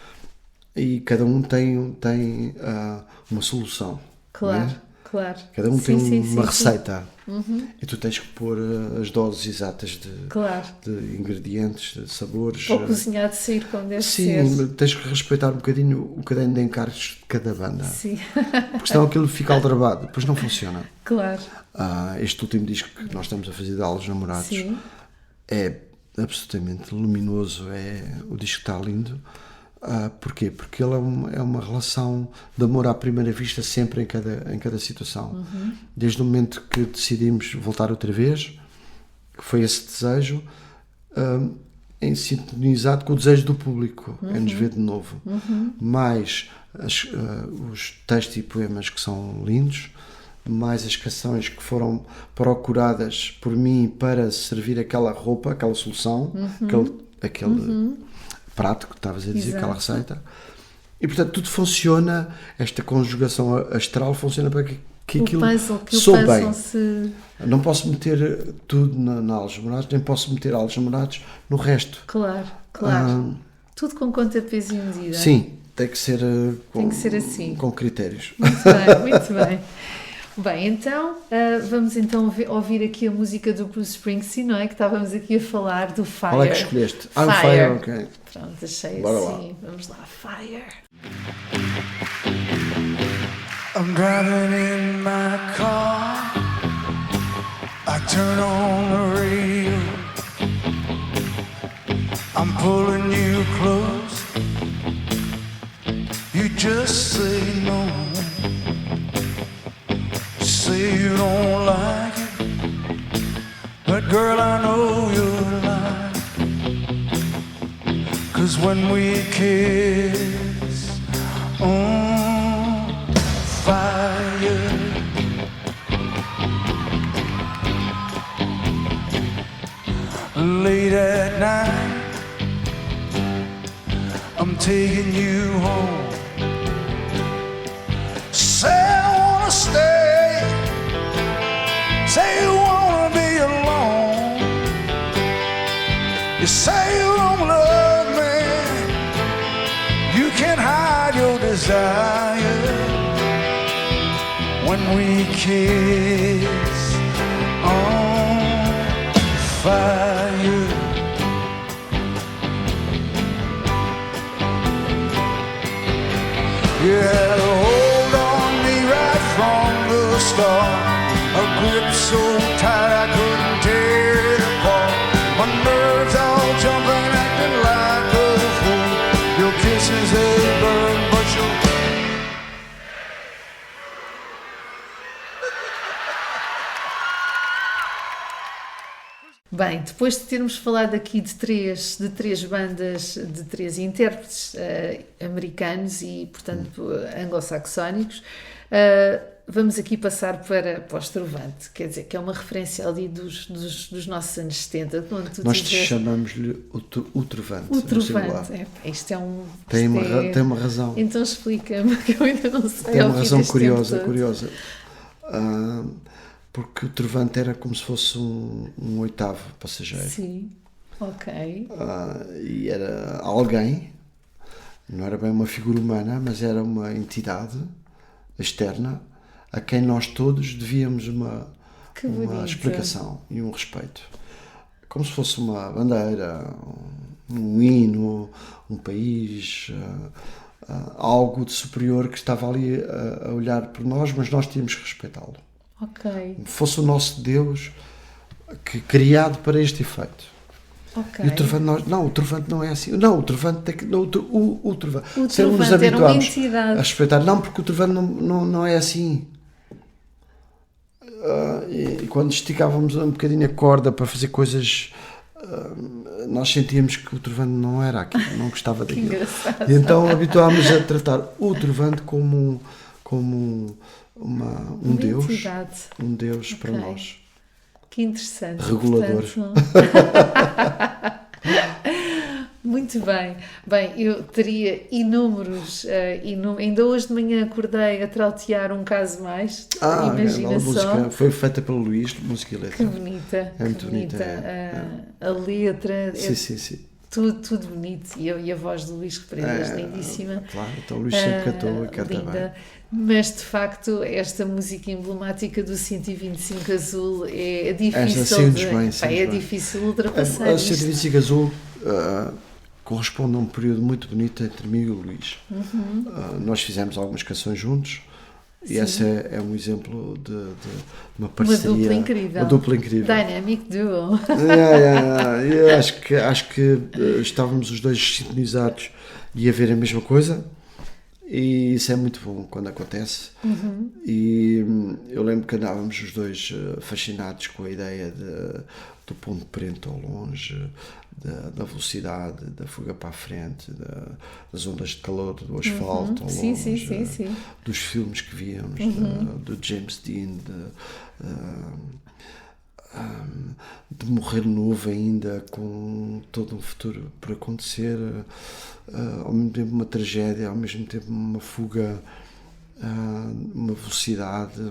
S2: e cada um tem uma solução.
S1: Claro.
S2: Cada um tem uma receita. E tu tens que pôr as doses exatas de ingredientes, de sabores.
S1: Ou cozinhar de sair como deve ser.
S2: Sim, tens que respeitar um bocadinho o caderno de encargos de cada banda.
S1: Sim.
S2: Porque senão aquilo fica aldrabado, depois não funciona.
S1: Claro.
S2: Este último disco que nós estamos a fazer de Aos Namorados,
S1: sim,
S2: é absolutamente luminoso, o disco está lindo. Porquê? Porque ele é uma relação de amor à primeira vista, sempre em cada situação. Desde o momento que decidimos voltar outra vez, que foi esse desejo, em sintonizado com o desejo do público, é nos ver de novo. Mais os textos e poemas que são lindos, mais as canções que foram procuradas por mim para servir aquela roupa, aquela solução, aquele prato que estavas a dizer,
S1: exato,
S2: aquela receita, e portanto tudo funciona, esta conjugação astral funciona para que aquilo soe bem. Não posso meter tudo na Aos Namorados, nem posso meter Aos Namorados no resto.
S1: Claro. Tudo com conta, peso e medida.
S2: Sim, tem que ser
S1: assim,
S2: com critérios.
S1: Muito bem. Bem, então vamos então ouvir aqui a música do Bruce Springsteen, não é? Que estávamos aqui a falar do Fire.
S2: Qual é que escolheste?
S1: Fire.
S2: Fire, ok.
S1: Pronto, achei
S2: Bora
S1: assim.
S2: lá.
S1: Vamos lá, Fire.
S5: I'm driving in my car, I turn on the radio, I'm pulling you close, you just say no, say you don't like it, but girl I know you're lying, 'cause when we kiss, fire, late at night, I'm taking you home. Say I wanna stay. Say you wanna be alone. You say you don't love me. You can't hide your desire. When we kiss on fire. You had a hold on me right from the start. A grip so tight I couldn't tear it apart. My nerves all jumping, acting like a fool. Your kisses they burn, but your
S1: Bem, depois de termos falado aqui de três bandas, de três intérpretes americanos e, portanto, anglo-saxónicos, vamos aqui passar para o Stravante, quer dizer, que é uma referência ali dos nossos anos 70. Quando tu
S2: Nós chamamos-lhe o Trovante.
S1: O Trovante, isto é um...
S2: Tem uma razão.
S1: Então explica-me, que eu ainda não sei.
S2: Tem uma razão curiosa. Porque o Trovante era como se fosse um oitavo passageiro.
S1: Sim, ok.
S2: E era alguém, não era bem uma figura humana, mas era uma entidade externa a quem nós todos devíamos uma explicação e um respeito. Como se fosse uma bandeira, um hino, um país, algo de superior que estava ali a olhar por nós, mas nós tínhamos que respeitá-lo.
S1: Ok.
S2: Fosse o nosso Deus criado para este efeito.
S1: Okay.
S2: E o Trovante o Trovante não é assim. Não, o Trovante tem que. O Trovante.
S1: O
S2: Se nos
S1: Trovante era uma
S2: habituamos
S1: entidade
S2: a respeitar. Não, porque o Trovante não é assim. E quando esticávamos um bocadinho a corda para fazer coisas, nós sentíamos que o Trovante não era aquilo, não gostava daquilo.
S1: Engraçado.
S2: E então habituámos a tratar o Trovante como um Deus.
S1: Entidade.
S2: Um Deus
S1: Okay.
S2: para nós.
S1: Que interessante.
S2: Regulador.
S1: Portanto, muito bem. Bem, eu teria inúmeros. Ainda hoje de manhã acordei a trautear Um Caso Mais. Imagina só.
S2: Música foi feita pelo Luís, música e letra.
S1: Que bonita.
S2: É muito bonita.
S1: A letra.
S2: Sim.
S1: Tudo bonito. E a voz do Luís Represas, lindíssima.
S2: Claro, então o Luís sempre cantou e canta
S1: linda.
S2: bem.
S1: Mas de facto, esta música emblemática do 125 Azul é difícil. Difícil ultrapassar.
S2: A 125 Azul corresponde a um período muito bonito entre mim e o Luís. Nós fizemos algumas canções juntos. E essa é um exemplo de uma parceria.
S1: Uma dupla incrível. Dynamic duo.
S2: Eu acho que estávamos os dois sintonizados e a ver a mesma coisa. E isso é muito bom quando acontece. E eu lembro que andávamos os dois fascinados com a ideia do ponto preto ao longe, da velocidade, da fuga para a frente, das ondas de calor do asfalto ao longe,
S1: sim.
S2: dos filmes que víamos, do James Dean, de morrer novo ainda, com todo um futuro por acontecer, ao mesmo tempo uma tragédia, ao mesmo tempo uma fuga, uma velocidade,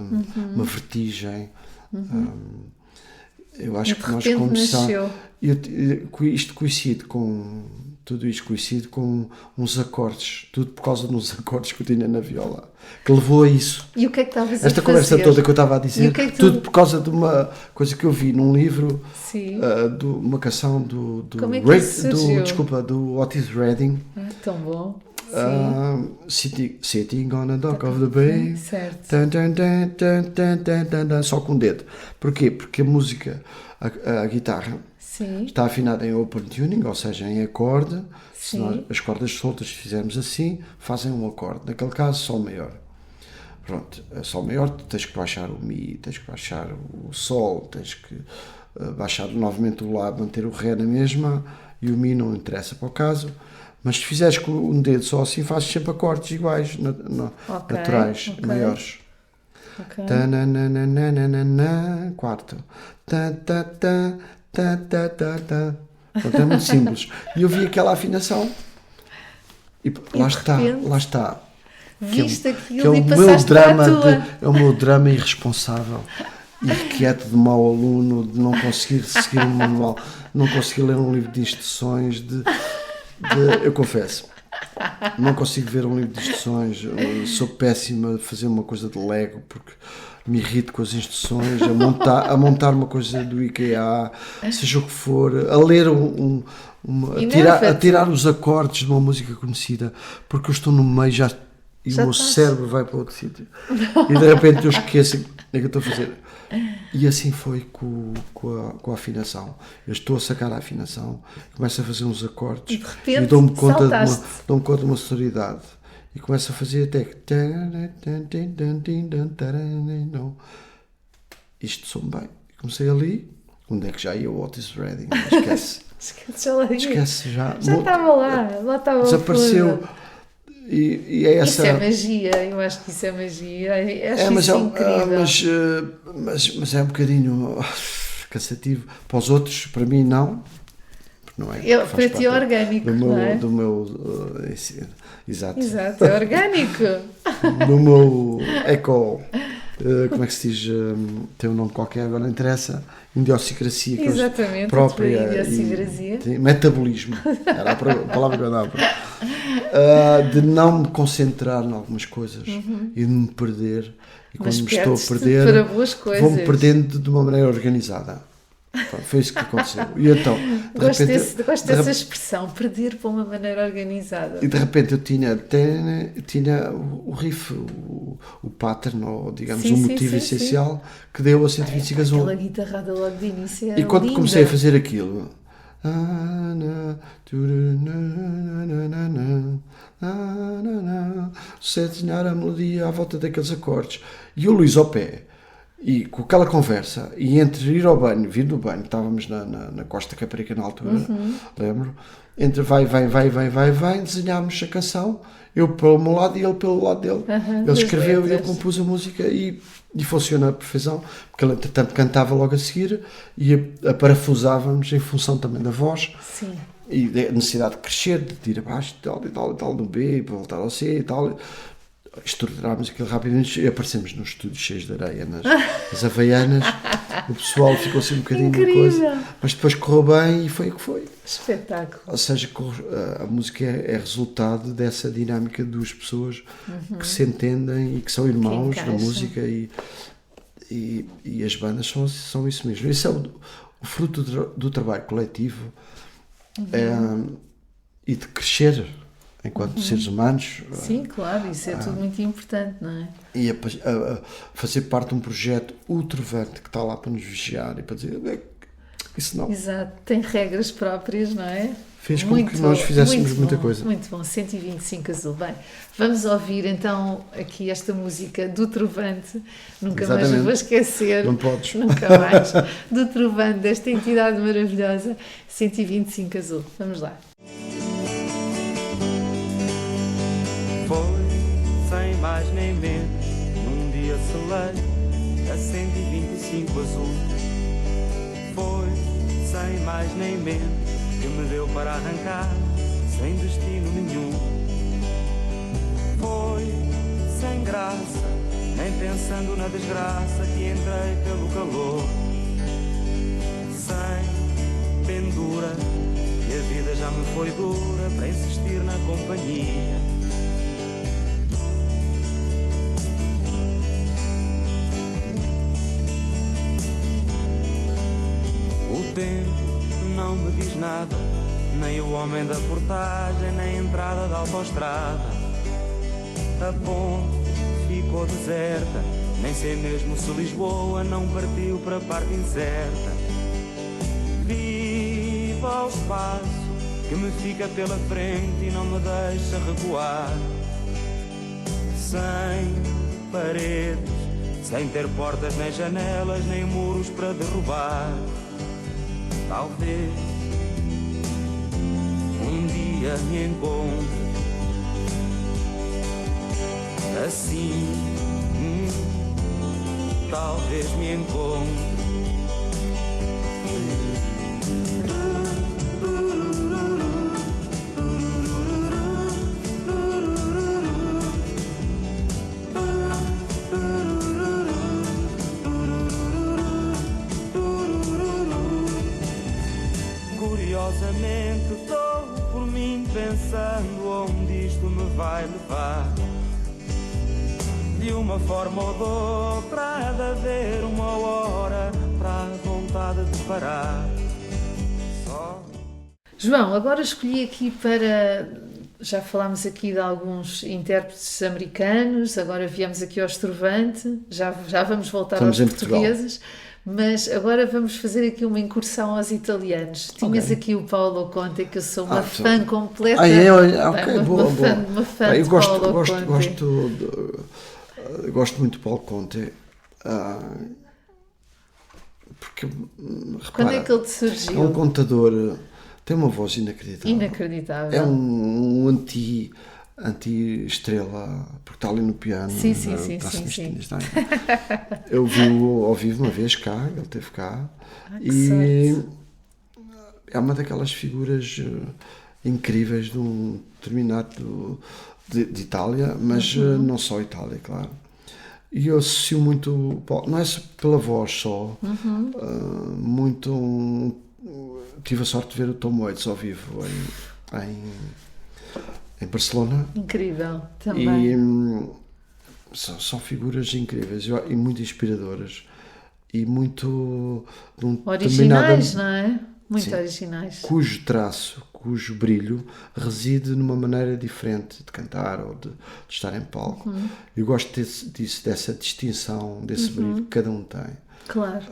S2: uma vertigem. Eu acho que nós começamos. Tudo isto coincide com uns acordes, tudo por causa de uns acordes que eu tinha na viola, que levou a isso.
S1: E o que é que estavas a fazer?
S2: Esta conversa toda que eu estava a dizer, tudo por causa de uma coisa que eu vi num livro, de uma canção do Otis Redding.
S1: Tão bom.
S2: Sitting on a dock of the bay, só com o dedo. Porquê? Porque a música, a guitarra, está afinada em open tuning, ou seja, em acorde. Se nós, as cordas soltas fizermos assim, fazem um acorde. Naquele caso, Sol maior. Pronto, Sol maior, tens que baixar o Mi, tens que baixar o Sol, tens que baixar novamente o Lá, manter o Ré na mesma, e o Mi não interessa para o caso. Mas se fizeres com um dedo só assim, fazes sempre acordes iguais, naturais, maiores. Quarto. Portanto, é muito simples. E eu vi aquela afinação E lá está.
S1: Viste
S2: Que é
S1: aquilo
S2: o
S1: e
S2: meu
S1: passaste para
S2: drama
S1: a tua.
S2: é o meu drama irresponsável, irrequieto de mau aluno, de não conseguir seguir um manual, não conseguir ler um livro de instruções, eu confesso, não consigo ver um livro de instruções, eu sou péssimo a fazer uma coisa de Lego, porque me irrito com as instruções, a montar uma coisa do IKEA, seja o que for, a ler a tirar os acordes de uma música conhecida, porque eu estou no meio e o meu cérebro vai para outro sítio. E de repente eu esqueço o que eu estou a fazer. E assim foi com a afinação. Eu estou a sacar a afinação, começo a fazer uns acordes
S1: E de repente
S2: dou-me conta de uma sonoridade. E começo a fazer até que... Isto soube bem. Comecei ali. Onde é que já ia o Otis Redding? Esquece. Esquece já.
S1: Já estava lá estava.
S2: Desapareceu. E é essa...
S1: Isso é magia, eu acho que isso é magia. Acho isso incrível.
S2: Mas é um bocadinho cansativo. Para os outros, para mim não. Não é,
S1: para ti é orgânico, não é?
S2: Do meu exato,
S1: é orgânico.
S2: Do meu eco, como é que se diz, tem um nome qualquer, agora não interessa, idiosincrasia própria,
S1: a idiosincrasia.
S2: Metabolismo, era a palavra que eu dava, de não me concentrar em algumas coisas e de me perder, e quando me estou a perder,
S1: para boas coisas.
S2: Vou-me perdendo de uma maneira organizada. Foi isso que aconteceu. E então,
S1: gosto dessa expressão, perder para uma maneira organizada.
S2: E de repente eu tinha o riff, o pattern, ou digamos o motivo essencial que deu a 125 azul.
S1: Aquela guitarrada logo de início era
S2: E quando
S1: linda.
S2: comecei a fazer aquilo, sei desenhar a melodia à volta daqueles acordes, e o Luís ao pé. E com aquela conversa, e entre ir ao banho, vir do banho, estávamos na Costa Caparica na altura, lembro, entre vai, desenhámos a canção, eu pelo meu lado e ele pelo lado dele. Ele escreveu e eu compus a música e funciona a perfeição, porque ele entretanto cantava logo a seguir e a parafusávamos em função também da voz.
S1: Sim.
S2: E da necessidade de crescer, de ir abaixo, tal, no B, para voltar ao C e tal. Estruturámos aquilo rapidamente e aparecemos nos estúdios cheios de areia, nas Havaianas. O pessoal ficou assim um bocadinho de coisa, mas depois correu bem e foi o que foi.
S1: Espetáculo.
S2: Ou seja, a música é resultado dessa dinâmica de duas pessoas que se entendem e que são irmãos na música, e as bandas são isso mesmo. Esse é o fruto do trabalho coletivo e de crescer enquanto seres humanos.
S1: Sim, claro, isso é tudo muito importante, não é?
S2: E a fazer parte de um projeto ultravante que está lá para nos vigiar e para dizer isso não.
S1: Exato, tem regras próprias, não é?
S2: Fez com que nós fizéssemos muita coisa.
S1: Muito bom, 125 azul. Bem, vamos ouvir então aqui esta música do Trovante, nunca mais vou esquecer.
S2: Não podes.
S1: Nunca mais. Do Trovante, desta entidade maravilhosa, 125 azul. Vamos lá.
S6: Foi, sem mais nem menos, num dia selei a 125 azul. Foi, sem mais nem menos, que me deu para arrancar, sem destino nenhum. Foi, sem graça, nem pensando na desgraça que entrei pelo calor. Sem pendura, que a vida já me foi dura para insistir na companhia. O tempo não me diz nada, nem o homem da portagem, nem a entrada da autoestrada. A ponte ficou deserta, nem sei mesmo se Lisboa não partiu para a parte incerta. Viva o espaço que me fica pela frente e não me deixa recuar. Sem paredes, sem ter portas nem janelas, nem muros para derrubar. Talvez um dia me encontre assim, talvez me encontre. Curiosamente dou por mim pensando onde isto me vai levar. De uma forma ou de outra há de haver uma hora para a vontade de parar.
S1: João, agora escolhi aqui para... Já falámos aqui de alguns intérpretes americanos, agora viemos aqui ao Estrovante, já vamos voltar
S2: Estamos
S1: aos
S2: em Portugal.
S1: portugueses, mas agora vamos fazer aqui uma incursão aos italianos. Tinhas aqui o Paolo Conte, que eu sou uma fã completa. Uma fã
S2: eu
S1: de Paolo Conte.
S2: Gosto muito de Paulo Conte. Porque, repara,
S1: Quando é que ele te surgiu?
S2: é um contador, tem uma voz inacreditável.
S1: Inacreditável.
S2: É um anti-estrela, porque está ali no piano.
S1: Sim.
S2: Está. Eu vi-o ao vivo uma vez cá, ele esteve cá.
S1: Que
S2: e
S1: sorte.
S2: é uma daquelas figuras incríveis de um determinado de Itália, mas não só Itália, claro. E eu associo muito, não é pela voz só, muito. Tive a sorte de ver o Tom Waits ao vivo em Barcelona.
S1: Incrível, também.
S2: E são figuras incríveis e muito inspiradoras. E muito.
S1: Originais, não é? Muito
S2: Sim.
S1: originais.
S2: Cujo traço, cujo brilho reside numa maneira diferente de cantar ou de estar em palco. Eu gosto dessa distinção, desse brilho que cada um tem.
S1: Claro.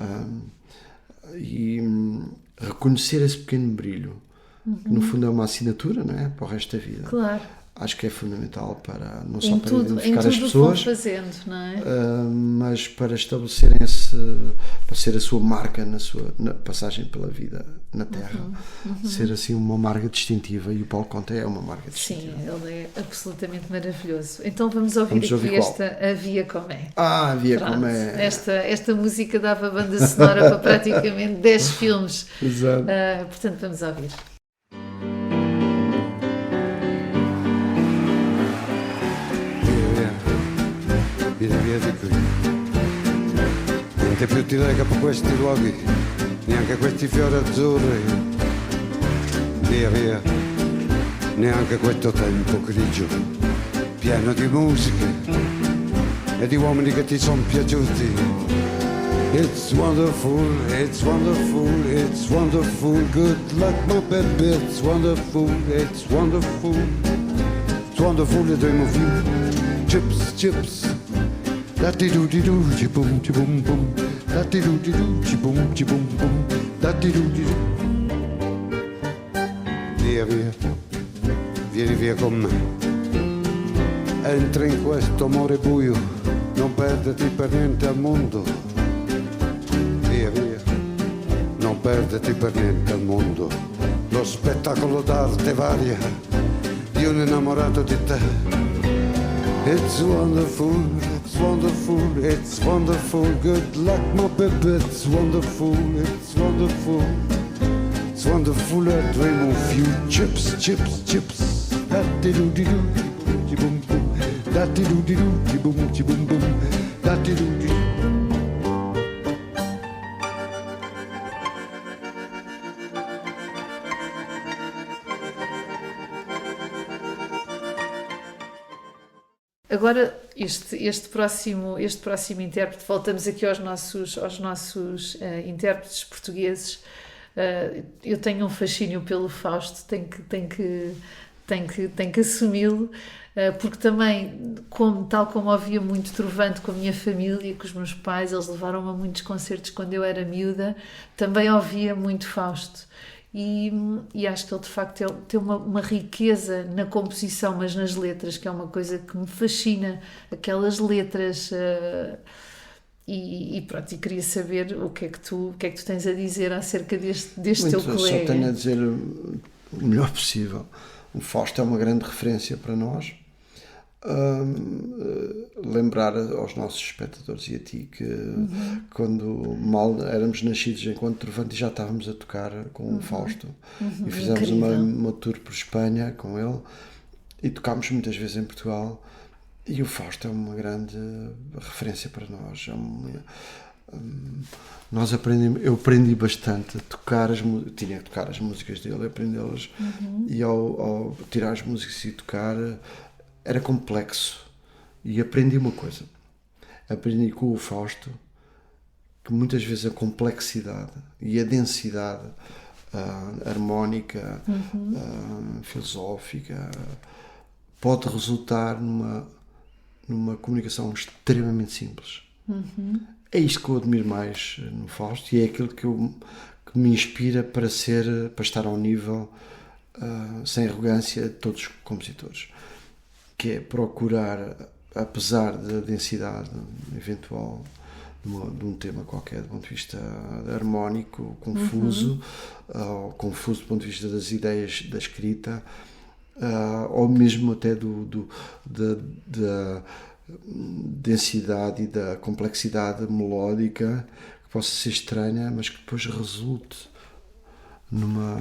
S2: E reconhecer esse pequeno brilho, que no fundo é uma assinatura, não é? Para o resto da vida.
S1: Claro.
S2: Acho que é fundamental para não só
S1: Em
S2: para
S1: tudo
S2: identificar as
S1: o que vão
S2: pessoas,
S1: fazendo, não é?
S2: mas para estabelecerem para ser a sua marca na passagem pela vida na Terra, ser assim uma marca distintiva, e o Paulo Conte é uma marca distintiva.
S1: Sim, ele é absolutamente maravilhoso. Então vamos ouvir aqui
S2: qual?
S1: esta A Via Comé.
S2: Via
S1: Pronto,
S2: como é.
S1: esta música dava banda sonora para praticamente 10 filmes.
S2: Exato.
S1: Portanto, vamos ouvir.
S7: Via di qui. Niente più ti lega per questi luoghi, neanche questi fiori azzurri. Via, neanche questo tempo grigio, pieno di musiche e di uomini che ti sono piaciuti. It's wonderful, it's wonderful, it's wonderful. Good luck, my baby, it's wonderful, it's wonderful. It's wonderful to dream of you. Chips. Da-di-do-di-do, chi-boom, chi-boom, boom. Da-di-do-di-do, chi-boom, chi-boom, boom. Da-di-do-di-do. Via, vieni via con me. Entra in questo amore buio, non perderti per niente al mondo. Via, non perderti per niente al mondo. Lo spettacolo d'arte varia di un innamorato di te. It's wonderful, it's wonderful, it's wonderful. Good luck, my baby, it's wonderful, it's wonderful. It's wonderful, I dream of you. Chips. Da-di-do-di-do, chi-boom-boom. Da-di-do-di-do, chi-boom, chi-boom-boom. Da-di-do-di-do.
S1: Agora, este próximo intérprete, voltamos aqui aos nossos intérpretes portugueses. Eu tenho um fascínio pelo Fausto, tenho que assumi-lo, porque também, tal como ouvia muito Trovante com a minha família, com os meus pais, eles levaram-me a muitos concertos quando eu era miúda, também ouvia muito Fausto. E acho que ele de facto tem uma riqueza na composição, mas nas letras, que é uma coisa que me fascina, aquelas letras. E pronto, e queria saber o que é que tu tens a dizer acerca deste teu colega.
S2: Só tenho a dizer o melhor possível. O Fausto é uma grande referência para nós. Lembrar aos nossos espectadores e a ti que quando mal éramos nascidos enquanto Trovante já estávamos a tocar com o Fausto e fizemos uma tour por Espanha com ele e tocámos muitas vezes em Portugal, e o Fausto é uma grande referência para nós. eu aprendi bastante a tocar tinha que tocar as músicas dele, aprendê-las, e ao tirar as músicas e tocar era complexo, e aprendi uma coisa, aprendi com o Fausto, que muitas vezes a complexidade e a densidade harmónica, filosófica, pode resultar numa comunicação extremamente simples. É isto que eu admiro mais no Fausto, e é aquilo que me inspira para estar ao nível, sem arrogância, de todos os compositores, que é procurar, apesar da densidade eventual de um tema qualquer, do ponto de vista harmónico, confuso, ou confuso do ponto de vista das ideias da escrita, ou mesmo até da densidade e da complexidade melódica, que possa ser estranha, mas que depois resulte numa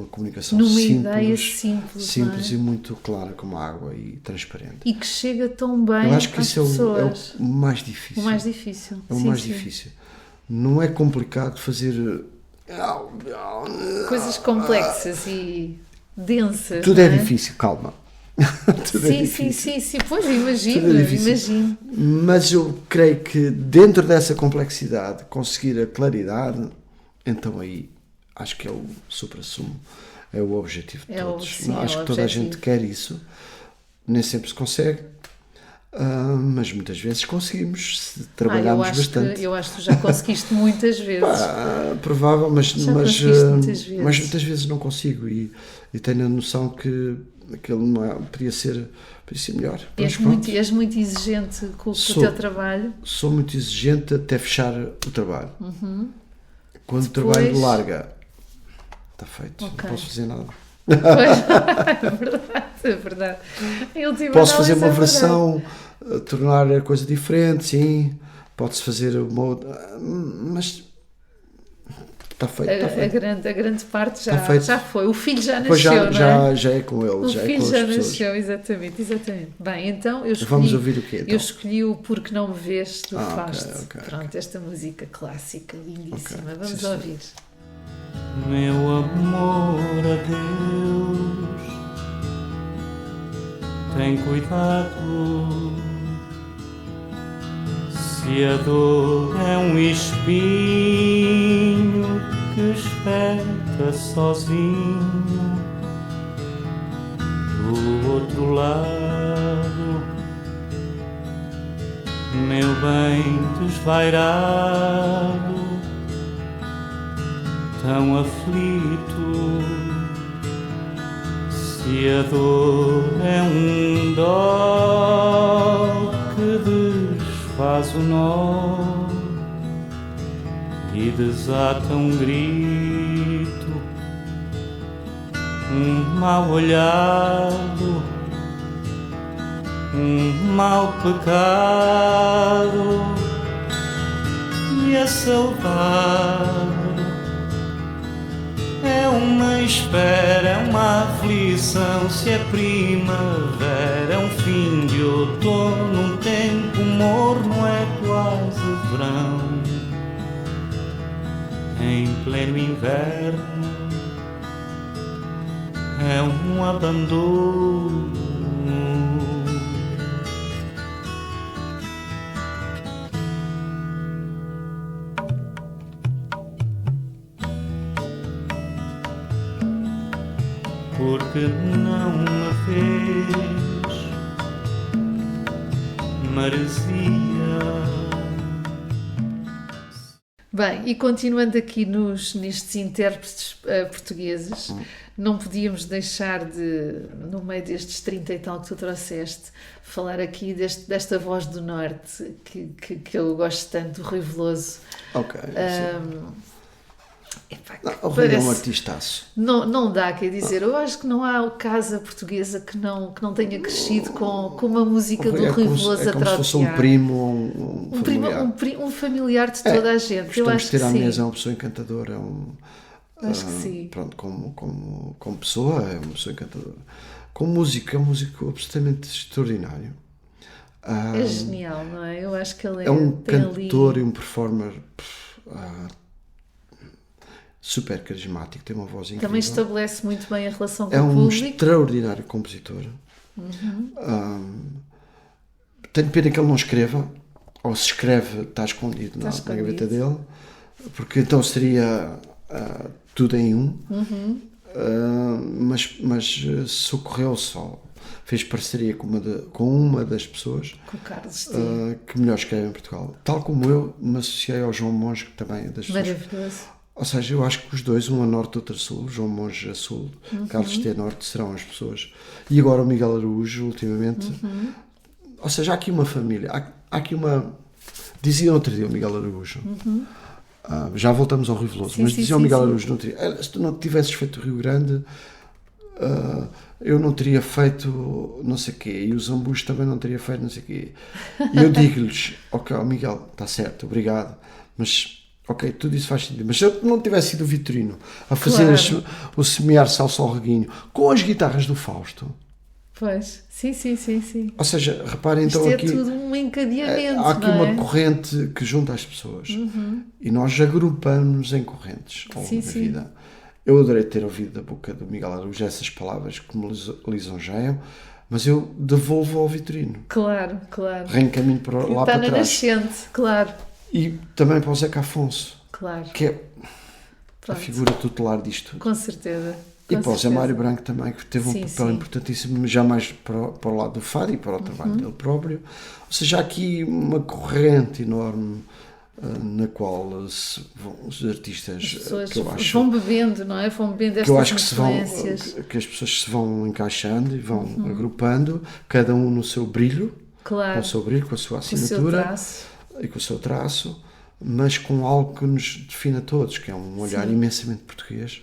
S2: comunicação
S1: ideia
S2: simples e muito clara como a água e transparente.
S1: E que chega tão bem
S2: Eu acho que
S1: às
S2: isso
S1: pessoas.
S2: é o mais difícil.
S1: O mais difícil.
S2: É o mais difícil. Não é complicado fazer
S1: coisas complexas e densas.
S2: Tudo é
S1: não
S2: difícil, calma. Tudo
S1: sim,
S2: é difícil.
S1: sim. Pois, imagino.
S2: Mas eu creio que dentro dessa complexidade, conseguir a claridade, então aí acho que é o supra-sumo, é o objetivo de todos. Acho que toda a gente quer isso, nem sempre se consegue, mas muitas vezes conseguimos, se trabalharmos bastante.
S1: Eu acho que tu já conseguiste muitas vezes.
S2: Provável, mas
S1: muitas
S2: vezes não consigo, e tenho a noção que aquilo não podia ser melhor.
S1: És muito exigente com o teu trabalho.
S2: Sou muito exigente até fechar o trabalho. Quando o trabalho larga, está feito, não posso fazer nada.
S1: É verdade.
S2: Posso fazer uma versão, tornar a coisa diferente, sim. Pode-se fazer uma outra, mas está feito.
S1: A grande parte já foi. O filho já nasceu,
S2: já é com ele.
S1: O
S2: já
S1: filho
S2: é com
S1: já
S2: as pessoas.
S1: nasceu, exatamente. Bem, então
S2: vamos ouvir o quê? Então?
S1: Eu escolhi o Porque Não Me Vês do Fausto.
S2: Okay.
S1: Esta música clássica, lindíssima.
S2: Okay,
S1: vamos ouvir.
S6: Meu amor a Deus, tem cuidado. Se a dor é um espinho que espeta sozinho do outro lado, meu bem desvairado, tão aflito. Se a dor é um dó que desfaz o nó e desata um grito, um mal olhado, um mau pecado, e a saudade é uma espera, é uma aflição. Se é primavera, é um fim de outono, um tempo morno, é quase verão. Em pleno inverno é um abandono. Porque não me fez, merecia.
S1: Bem, e continuando aqui nestes intérpretes portugueses, não podíamos deixar de, no meio destes 30 e tal que tu trouxeste, falar aqui desta voz do Norte, que eu gosto tanto, do Rui Veloso.
S2: Ok,
S1: epá,
S2: o Rui é um artistaço.
S1: Não dá, quer dizer, eu acho que não há casa portuguesa que não tenha crescido com uma música do Rui Veloso a trotear.
S2: É como se fosse um primo ou um familiar.
S1: Um familiar de toda a gente. Eu acho que
S2: ter à
S1: sim.
S2: mesa, é uma pessoa encantadora.
S1: Acho que sim.
S2: Pronto, como pessoa, é uma pessoa encantadora. Como músico, é um músico absolutamente extraordinário.
S1: É genial, não é? Eu acho que ele
S2: É um
S1: tem
S2: cantor
S1: ali...
S2: e um performer super carismático, tem uma voz incrível.
S1: Também estabelece muito bem a relação com
S2: É
S1: o
S2: um
S1: público.
S2: extraordinário compositor. Tenho pena que ele não escreva, ou se escreve está escondido na gaveta dele, porque então seria tudo em um. Mas socorreu só, fez parceria com uma das pessoas
S1: Com o Carlos
S2: que melhor escreve em Portugal, tal como eu me associei ao João Monge, que também é das pessoas.
S1: Maravilhoso.
S2: Ou seja, eu acho que os dois, um a norte, outro a sul, o João Monge a sul, Carlos T a norte, serão as pessoas. E agora o Miguel Araújo, ultimamente. Ou seja, há aqui uma família, há aqui uma... Dizia outro dia o Miguel Araújo, já voltamos ao Rio Veloso, mas dizia o Miguel Araújo, não teria, se tu não tivesses feito o Rio Grande, eu não teria feito não sei o quê, e os Zambus também não teria feito não sei o quê. E eu digo-lhes, ok, Miguel, está certo, obrigado, mas... Ok, tudo isso faz sentido. Mas se eu não tivesse sido o Vitorino a fazer o semear salsa ao reguinho com as guitarras do Fausto.
S1: Pois, sim.
S2: Ou seja, reparem então
S1: Isto é
S2: aqui.
S1: tudo um encadeamento,
S2: Há aqui
S1: não é?
S2: uma corrente que junta as pessoas. E nós agrupamos em correntes ao longo da vida. Eu adorei ter ouvido da boca do Miguel Araújo essas palavras que me lisonjeiam, mas eu devolvo ao Vitorino.
S1: Claro.
S2: Reencaminho lá
S1: Está
S2: para
S1: na
S2: trás.
S1: nascente, claro.
S2: E também para o Zeca Afonso,
S1: Claro.
S2: que é a
S1: Pronto.
S2: figura tutelar disto tudo.
S1: Com certeza.
S2: E para o Zé Mário Branco também, que teve um
S1: Sim,
S2: papel
S1: sim.
S2: importantíssimo, já mais para o lado do fado e para o trabalho dele próprio. Ou seja, há aqui uma corrente enorme na qual os artistas
S1: As pessoas
S2: que eu acho
S1: vão bebendo, não é? Vão bebendo
S2: que eu
S1: estas
S2: acho que
S1: influências.
S2: que as pessoas se vão encaixando e vão agrupando, cada um no seu brilho,
S1: Claro.
S2: com o seu brilho, com a sua
S1: Com o seu
S2: assinatura
S1: traço.
S2: e com o seu traço, mas com algo que nos define a todos, que é um olhar imensamente português,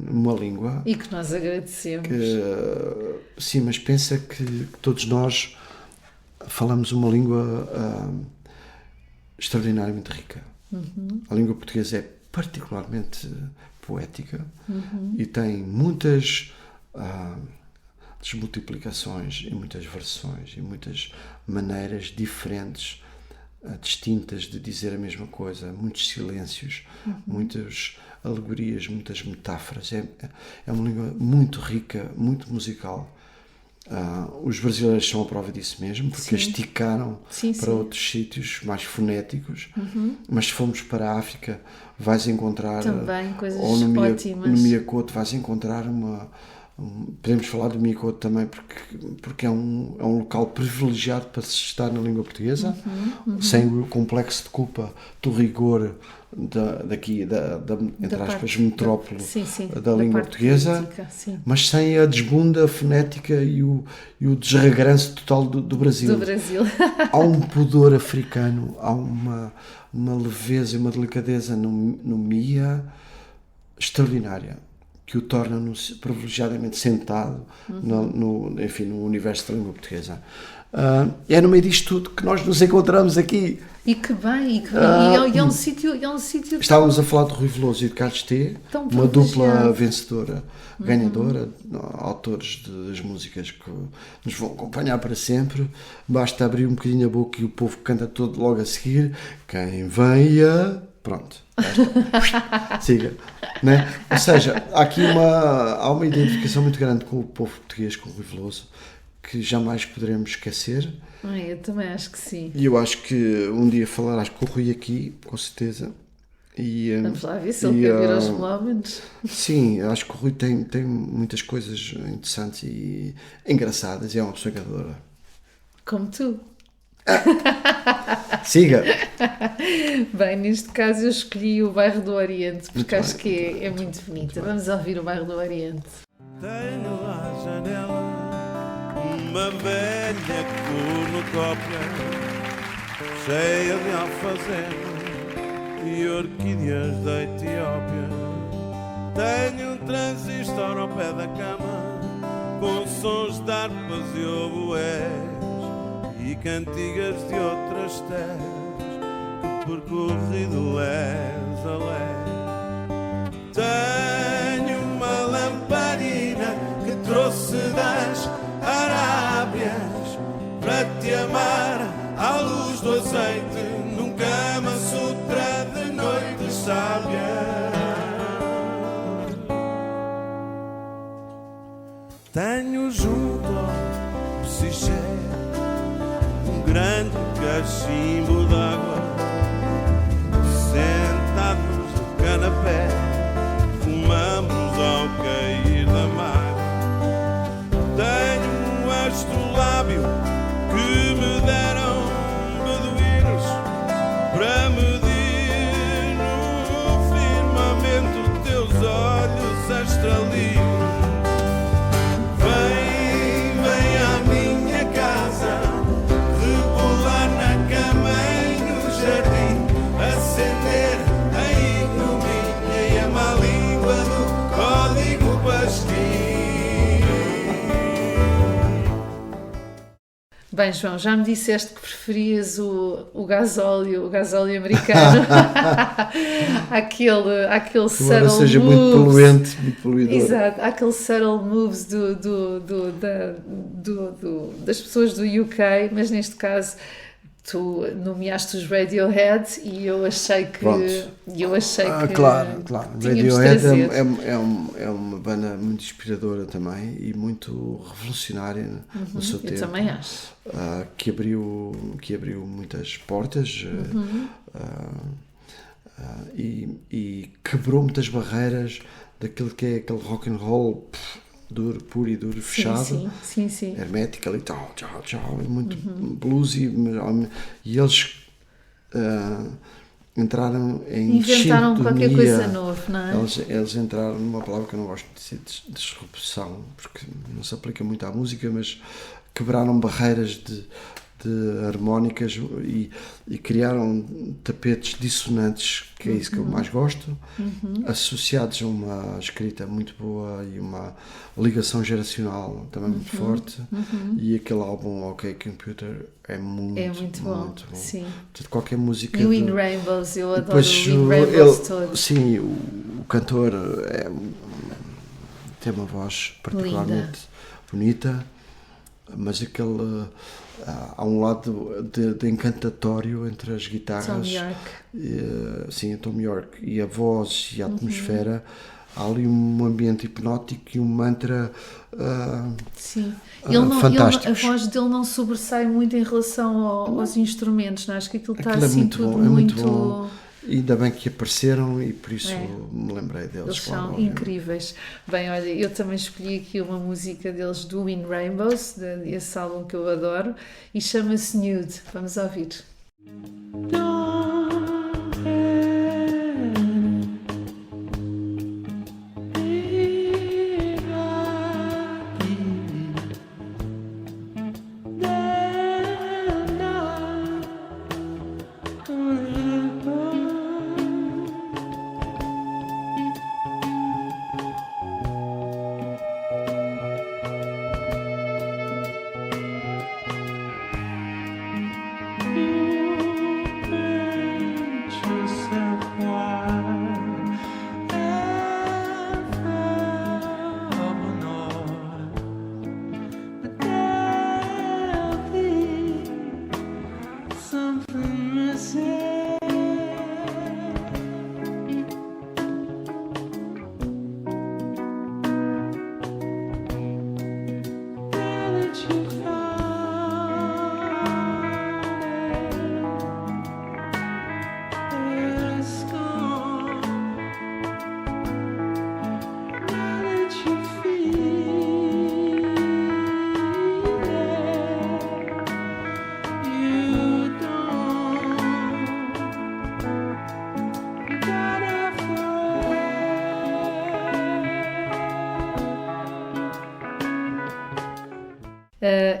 S2: uma língua
S1: E que nós agradecemos.
S2: sim, mas pensa que todos nós falamos uma língua extraordinariamente rica. A língua portuguesa é particularmente poética e tem muitas desmultiplicações e muitas versões e muitas maneiras diferentes, distintas de dizer a mesma coisa, muitos silêncios, muitas alegorias, muitas metáforas. É uma língua muito rica, muito musical. Os brasileiros são a prova disso mesmo, porque esticaram para outros sítios mais fonéticos, mas se formos para a África vais encontrar
S1: Também coisas
S2: ou no
S1: ótimas.
S2: Miacoto vais encontrar podemos falar do Miacoto também porque é um local privilegiado para se estar na língua portuguesa, sem o complexo de culpa do rigor entre aspas, metrópole da língua portuguesa,
S1: política,
S2: mas sem a desbunda fonética e o desregranço total do Brasil.
S1: Do Brasil.
S2: Há um pudor africano, há uma leveza e uma delicadeza no Mia extraordinária, que o torna privilegiadamente sentado no universo da língua portuguesa. É no meio disto tudo que nós nos encontramos aqui.
S1: E que bem, e é um sítio.
S2: Estávamos a falar de Rui Veloso e de Carlos T,
S1: Tão
S2: uma dupla
S1: privilegiado.
S2: vencedora, ganhadora, autores das músicas que nos vão acompanhar para sempre. Basta abrir um bocadinho a boca e o povo canta todo logo a seguir. Quem venha... Pronto, basta. Siga. Né? Ou seja, há uma identificação muito grande com o povo português, com o Rui Veloso, que jamais poderemos esquecer.
S1: Eu também acho que sim.
S2: E eu acho que um dia falarás com o Rui aqui, com certeza.
S1: Vamos lá ver se ele quer vir aos melómanos.
S2: Sim, acho que o Rui tem muitas coisas interessantes e engraçadas e é uma pessoa ganhadora.
S1: Como tu.
S2: Siga!
S1: Bem, neste caso eu escolhi o Bairro do Oriente, porque acho que é muito bonita. Vamos ouvir o Bairro do Oriente.
S6: Tenho à janela uma velha cornucópia cheia de alfazema e orquídeas da Etiópia. Tenho um transistor ao pé da cama com sons de harpas e oboés e cantigas de outras terras que percorri de lés a lés. Tenho uma lamparina que trouxe das Arábias para te
S8: Tenho junto ao psiché um grande cachimbo d'água. Sentados no canapé, fumamos ao cair da mar. Tenho um astrolábio que me deram beduínos para medir no firmamento teus olhos astralinos. Vem à minha casa, rebolar na cama e no jardim, acender a ignomínia e a má língua do código pasquim.
S1: Bem, João, já me disseste que preferias o gasóleo americano àquele
S2: Embora
S1: subtle
S2: seja
S1: moves.
S2: muito poluente, muito poluidor.
S1: Exato, aquele subtle moves das pessoas do UK, mas neste caso tu nomeaste os Radiohead e eu achei que
S2: Claro.
S1: tínhamos de
S2: Radiohead
S1: trazer.
S2: é uma banda muito inspiradora também e muito revolucionária no seu tempo.
S1: Eu também acho.
S2: Que abriu muitas portas e quebrou muitas barreiras daquilo que é aquele rock and roll duro, puro e duro, fechado,
S1: Sim.
S2: hermético ali, tchau, é muito bluesy, e eles entraram em
S1: Inventaram
S2: sintonia.
S1: qualquer coisa nova, não é?
S2: Eles entraram numa palavra que eu não gosto de dizer, disrupção, porque não se aplica muito à música, mas quebraram barreiras de harmónicas e criaram tapetes dissonantes, que é isso que eu mais gosto, associados a uma escrita muito boa e uma ligação geracional também muito forte, e aquele álbum OK Computer é muito
S1: bom. Sim.
S2: Portanto, qualquer música
S1: E o In Rainbows, eu adoro o In Rainbows todo.
S2: Sim, o cantor tem uma voz particularmente bonita, mas há um lado de encantatório entre as guitarras.
S1: Tom York.
S2: Sim, a Tom York, e a voz e a atmosfera. Há ali um ambiente hipnótico e um mantra
S1: Sim.
S2: fantásticos.
S1: A voz dele não sobressai muito em relação aos instrumentos, não é? Acho que aquilo está
S2: Aquilo
S1: assim
S2: muito
S1: tudo
S2: bom, é
S1: muito...
S2: muito bom. E ainda bem que apareceram e por isso me lembrei deles.
S1: Eles
S2: claro,
S1: são
S2: obviamente.
S1: incríveis. Bem, olha, eu também escolhi aqui uma música deles do In Rainbows, desse álbum que eu adoro, e chama-se Nude. Vamos ouvir.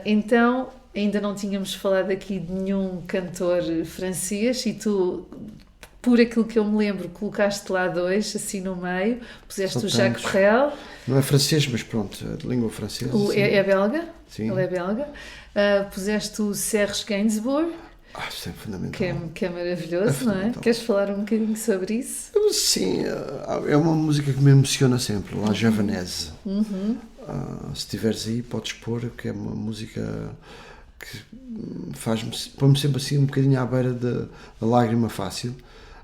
S1: Então, ainda não tínhamos falado aqui de nenhum cantor francês e tu, por aquilo que eu me lembro, colocaste lá dois, assim no meio, puseste
S2: Só
S1: o Jacques
S2: tantos.
S1: Brel.
S2: Não é francês, mas pronto, é de língua francesa. sim.
S1: É belga?
S2: Sim.
S1: Ele é belga. Puseste o Serge Gainsbourg,
S2: Isso é fundamental.
S1: que é maravilhoso,
S2: É
S1: não é?
S2: fundamental.
S1: Queres falar um bocadinho sobre isso?
S2: Sim, é uma música que me emociona sempre, La Javanaise. Se estiveres aí, podes pôr, que é uma música que põe-me sempre assim um bocadinho à beira da lágrima fácil.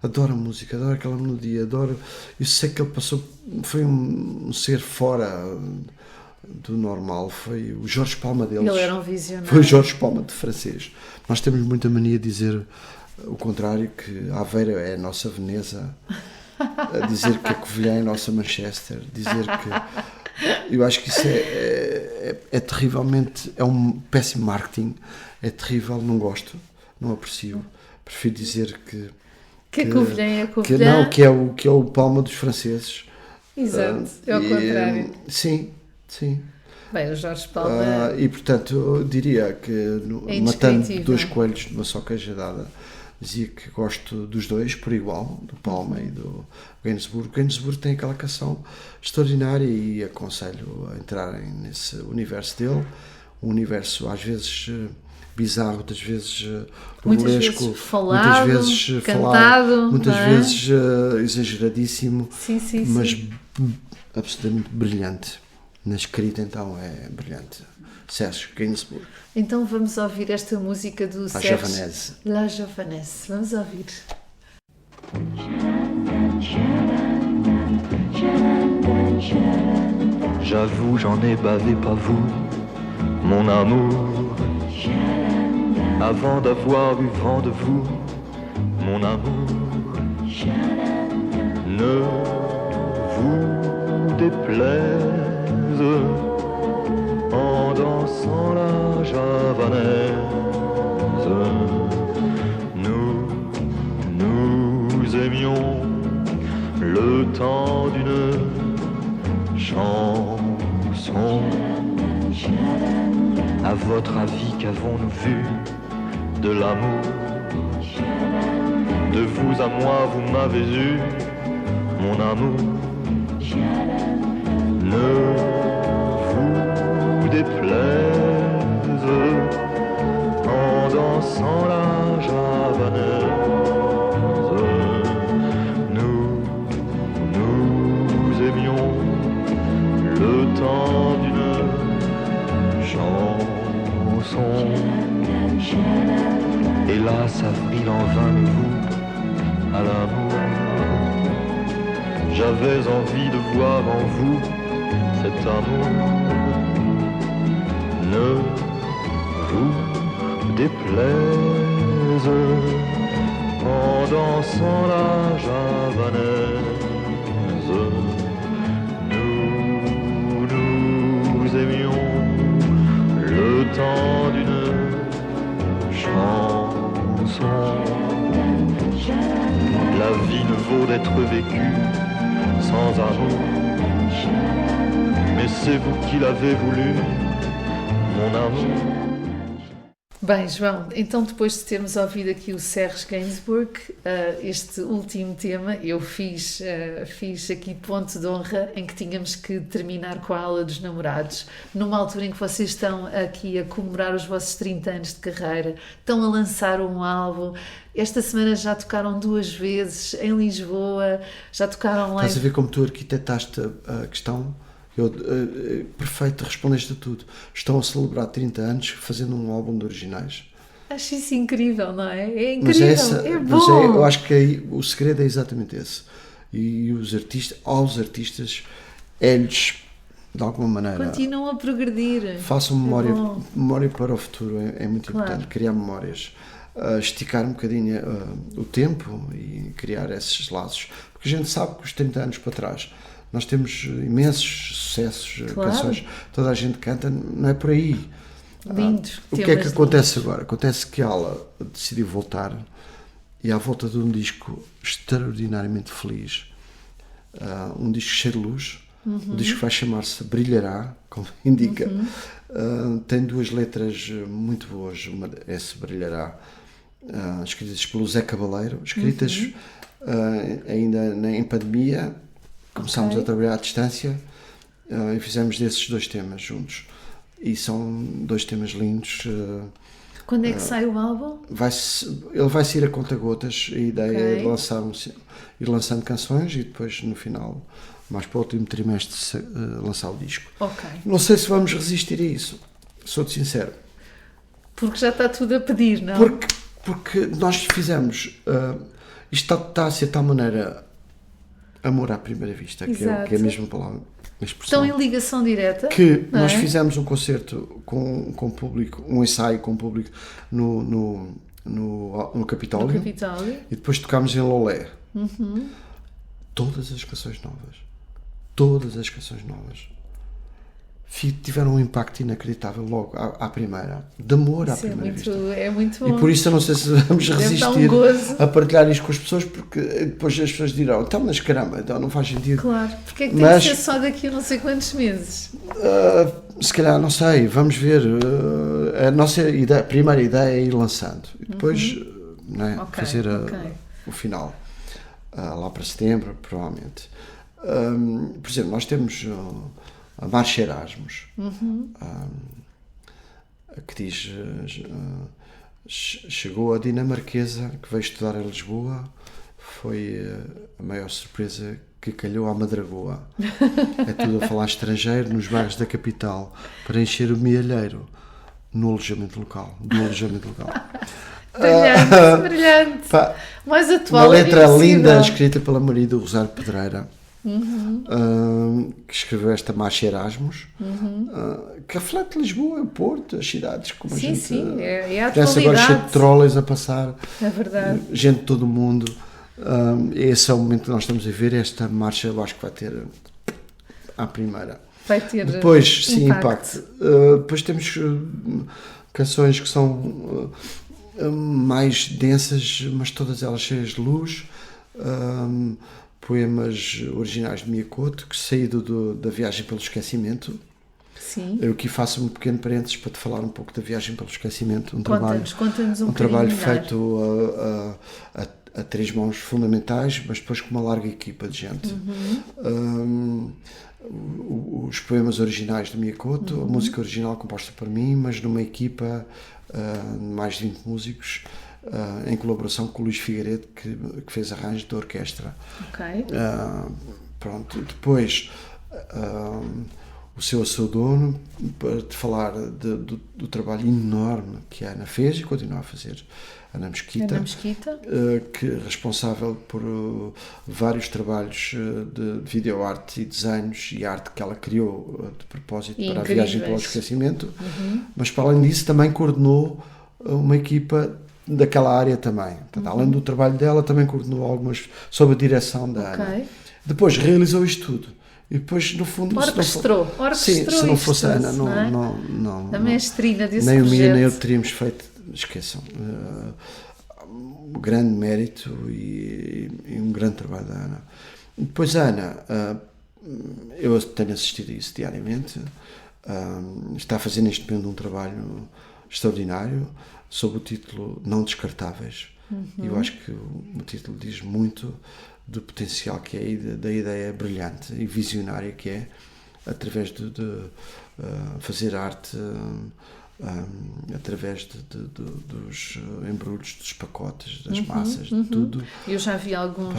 S2: Adoro a música, adoro aquela melodia, adoro. Eu sei que ele passou, foi um ser fora do normal foi o Jorge Palma deles.
S1: Ele era um visionário.
S2: Foi o Jorge Palma de francês. Nós temos muita mania de dizer o contrário, que Aveiro é a nossa Veneza, a dizer que a Covilhã é a nossa Manchester, dizer que... Eu acho que isso é terrivelmente... É um péssimo marketing, é terrível, não gosto, não aprecio. Prefiro dizer que
S1: a Covilhã é a Covilhã.
S2: Que é o Palma dos franceses.
S1: Exato, é o contrário.
S2: Sim.
S1: Bem, o Jorge Palma...
S2: E portanto, eu diria que matando dois coelhos numa só queijadada, dizia que gosto dos dois por igual, do Palma e do Gainsbourg. Gainsbourg tem aquela canção extraordinária e aconselho a entrarem nesse universo dele, um universo às vezes bizarro, outras vezes burlesco, muitas vezes
S1: cantado,
S2: muitas vezes exageradíssimo,
S1: sim.
S2: mas absolutamente brilhante. Na escrita, então, é brilhante. Sérgio Gainsbourg.
S1: Então vamos ouvir esta música do Sérgio.
S2: Javanaise.
S1: La Javanaise. Vamos ouvir.
S9: J'avoue, j'en ai bavé, pas vous, mon amour. Avant d'avoir eu vent de vous, mon amour. Ne vous déplaise en dansant la javanaise. Nous aimions le temps d'une chanson. À votre avis, qu'avons-nous vu de l'amour? De vous à moi, vous m'avez eu, mon amour. Ne vous déplaise en dansant la javanaise. Nous aimions le temps d'une chanson. Hélas, avril en vain le vous à l'amour. J'avais envie de voir en vous cet amour. Ne vous déplaise en dansant la javanaise. Nous aimions le temps d'une chanson. La vie ne vaut d'être vécue sans amour, mais c'est vous qui l'avez voulu, mon amour.
S1: Bem, João, então depois de termos ouvido aqui o Sérgio Gainsbourg, este último tema, eu fiz aqui ponto de honra em que tínhamos que terminar com a aula dos namorados, numa altura em que vocês estão aqui a comemorar os vossos 30 anos de carreira, estão a lançar um álbum. Esta semana já tocaram 2 vezes em Lisboa, já tocaram lá.
S2: Estás a ver como tu arquitetaste a questão? Perfeito, respondeste a tudo. Estão a celebrar 30 anos fazendo um álbum de originais.
S1: Acho isso incrível, não é? É incrível, é bom.
S2: Eu acho que aí, o segredo é exatamente esse. E aos artistas, eles, de alguma maneira...
S1: Continuam a progredir.
S2: Façam memória para o futuro, é muito importante. Criar memórias. Esticar um bocadinho o tempo e criar esses laços. Porque a gente sabe que os 30 anos para trás... Nós temos imensos sucessos, canções, toda a gente canta, não é por aí.
S1: Lindos.
S2: O que é que acontece agora? Acontece que ela decidiu voltar e à volta de um disco extraordinariamente feliz, um disco cheio de luz, um disco que vai chamar-se Brilhará, como indica, tem 2 letras muito boas, uma esse Brilhará, escritas pelo Zé Cabaleiro, escritas ainda em pandemia. Começámos a trabalhar à distância e fizemos desses 2 temas juntos. E são 2 temas lindos.
S1: Quando é que sai o álbum?
S2: Ele vai sair a conta-gotas. A ideia é ir lançando canções e depois, no final, mais para o último trimestre, lançar o disco. Não sei se vamos resistir a isso, sou-te sincero.
S1: Porque já está tudo a pedir, não?
S2: Porque nós fizemos... isto está a ser de tal maneira... Amor à primeira vista, que é a mesma palavra.
S1: Estão em ligação direta.
S2: Que
S1: não
S2: nós
S1: é?
S2: fizemos um concerto com público, um ensaio com público no Capitólio.
S1: No Capitólio.
S2: E depois tocámos em Lolé. Todas as canções novas tiveram um impacto inacreditável logo à primeira, de amor à
S1: Isso
S2: primeira vista.
S1: é muito bom.
S2: E por isso eu não sei se vamos
S1: Deve dar um
S2: resistir
S1: gozo.
S2: a partilhar isto com as pessoas, porque depois as pessoas dirão, então, mas caramba, então não faz sentido.
S1: Claro, porque é que
S2: Mas-
S1: tem que ser só daqui a não sei quantos meses?
S2: Se calhar, não sei, vamos ver. A nossa ideia, a primeira ideia é ir lançando e depois não é,
S1: Ok,
S2: fazer
S1: ok.
S2: o final, lá para setembro, provavelmente. Por exemplo, nós temos a Marcha Erasmus, que diz: chegou a dinamarquesa que veio estudar em Lisboa, foi a maior surpresa que calhou à madragoa. É tudo a falar estrangeiro nos bairros da capital para encher o mielheiro do alojamento local.
S1: Brilhante, brilhante.
S2: Pá,
S1: Mais atual.
S2: uma letra
S1: é impossível.
S2: linda escrita pela Maria do Rosário Pedreira, que escreveu esta Marcha Erasmus, que reflete Lisboa, o Porto, as cidades como a
S1: Sim,
S2: gente
S1: sim, é a
S2: conhece agora, cheio de
S1: atualidade.
S2: trolleys a passar,
S1: É verdade.
S2: gente de todo o mundo. Esse é o momento que nós estamos a ver. Esta marcha eu acho que vai ter à primeira.
S1: Vai ter
S2: Depois, sim,
S1: impacto.
S2: depois temos canções que são mais densas, mas todas elas cheias de luz. Poemas originais de Miyakoto, que saído da Viagem pelo Esquecimento.
S1: Sim.
S2: Eu aqui faço um pequeno parênteses para te falar um pouco da Viagem pelo Esquecimento.
S1: Conta-nos um
S2: trabalho
S1: bocadinho melhor.
S2: feito a três mãos fundamentais, mas depois com uma larga equipa de gente. Os poemas originais de Miyakoto, a música original composta por mim, mas numa equipa de mais de 20 músicos, em colaboração com o Luís Figueiredo, que fez arranjos de orquestra.
S1: Ok.
S2: Pronto. Depois o seu dono, para te falar do trabalho enorme que a Ana fez e continua a fazer. Ana Mesquita, que é responsável por vários trabalhos de videoarte e desenhos e arte que ela criou de propósito para a Viagem pelo Esquecimento, mas para além disso também coordenou uma equipa daquela área também. Portanto, além do trabalho dela, também coordenou algumas sob a direção da Ana. Depois realizou isto tudo. E depois, no fundo,
S1: orquestrou
S2: se não fosse a Ana,
S1: a mestrina desse
S2: nem
S1: projeto.
S2: o Mia nem eu teríamos feito. Esqueçam. Um grande mérito e um grande trabalho da Ana. Depois a Ana, eu tenho assistido a isso diariamente, está a fazer neste momento um trabalho extraordinário sob o título Não Descartáveis. E eu acho que o título diz muito do potencial que é e da ideia brilhante e visionária que é, através de fazer arte através dos embrulhos, dos pacotes, das massas, de tudo.
S1: Eu já vi alguns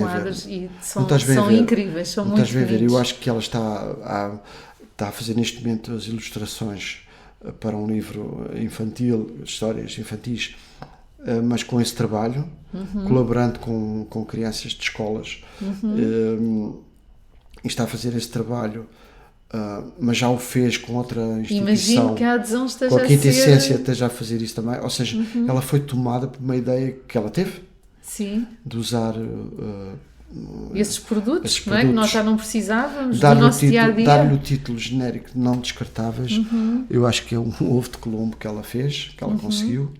S1: quadros e são incríveis, são muito bonitos.
S2: Eu acho que ela está a fazer neste momento as ilustrações para um livro infantil, histórias infantis, mas com esse trabalho, colaborando com crianças de escolas, e está a fazer esse trabalho, mas já o fez com outra instituição.
S1: Imagino que a adesão esteja
S2: com a quinta essência
S1: ser...
S2: esteja a fazer isso também, ou seja, ela foi tomada por uma ideia que ela teve.
S1: Sim.
S2: De usar
S1: esses produtos, não é? Que nós já não precisávamos do nosso dia-a-dia.
S2: Dar-lhe o título genérico de Não Descartáveis, eu acho que é um ovo de Colombo que ela fez, que ela conseguiu.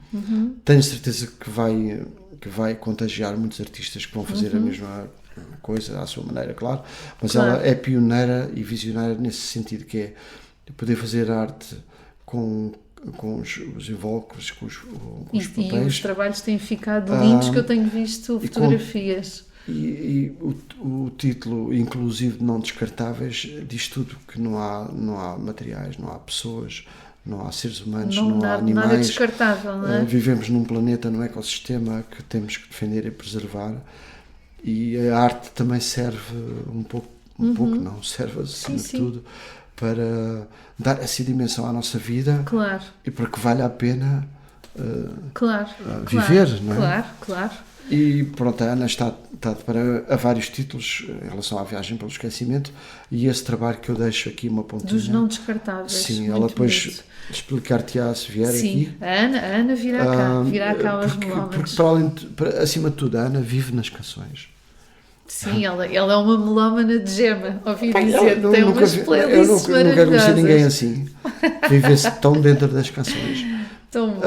S2: Tenho certeza que vai contagiar muitos artistas que vão fazer a mesma coisa, à sua maneira, claro. Mas ela é pioneira e visionária nesse sentido, que é poder fazer arte com os invólucros, com os papéis.
S1: E os trabalhos têm ficado lindos, que eu tenho visto fotografias.
S2: E o título inclusive de Não Descartáveis diz tudo, que não há materiais, não há pessoas, não há seres humanos, não há animais.
S1: Nada descartável, não é?
S2: Vivemos num planeta, num ecossistema que temos que defender e preservar, e a arte também serve serve acima de tudo para dar essa dimensão à nossa vida,
S1: claro,
S2: e para que valha a pena
S1: claro,
S2: viver, não é?
S1: Claro.
S2: E pronto, a Ana está para a vários títulos em relação à viagem pelo esquecimento, e esse trabalho que eu deixo aqui uma pontinha.
S1: Dos não descartáveis.
S2: Sim,
S1: muito
S2: ela depois
S1: bonito.
S2: explicar-te-á se vier
S1: Sim,
S2: aqui.
S1: a Ana virá cá aos
S2: Porque
S1: melómanos.
S2: para além acima de tudo, a Ana vive nas canções.
S1: Sim, ela é uma melómana de gema, ouvi dizer,
S2: Eu
S1: tem
S2: nunca
S1: umas
S2: vi-
S1: playlists
S2: eu nunca conheci ninguém
S1: maravilhosas.
S2: assim, vivesse tão dentro das canções,
S1: Tão bom.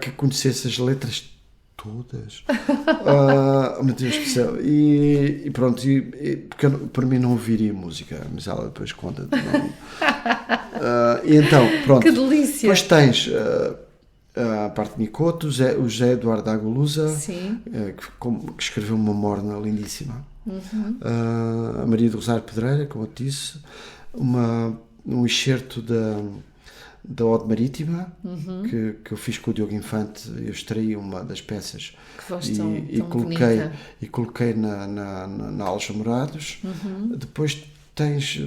S2: que conhecesse as letras todas. Meu Deus do céu. E pronto, porque para mim não ouviria música, mas ela depois conta. E então, pronto.
S1: Que delícia!
S2: Depois tens a parte de Nicoto, o José Eduardo Agolusa,
S1: Sim.
S2: que escreveu uma morna lindíssima. A Maria do Rosário Pedreira, como eu te disse, um excerto da Ode Marítima, que eu fiz com o Diogo Infante. Eu extraí uma das peças
S1: Que voz tão
S2: coloquei,
S1: bonita.
S2: coloquei na Aljamorados. Depois tens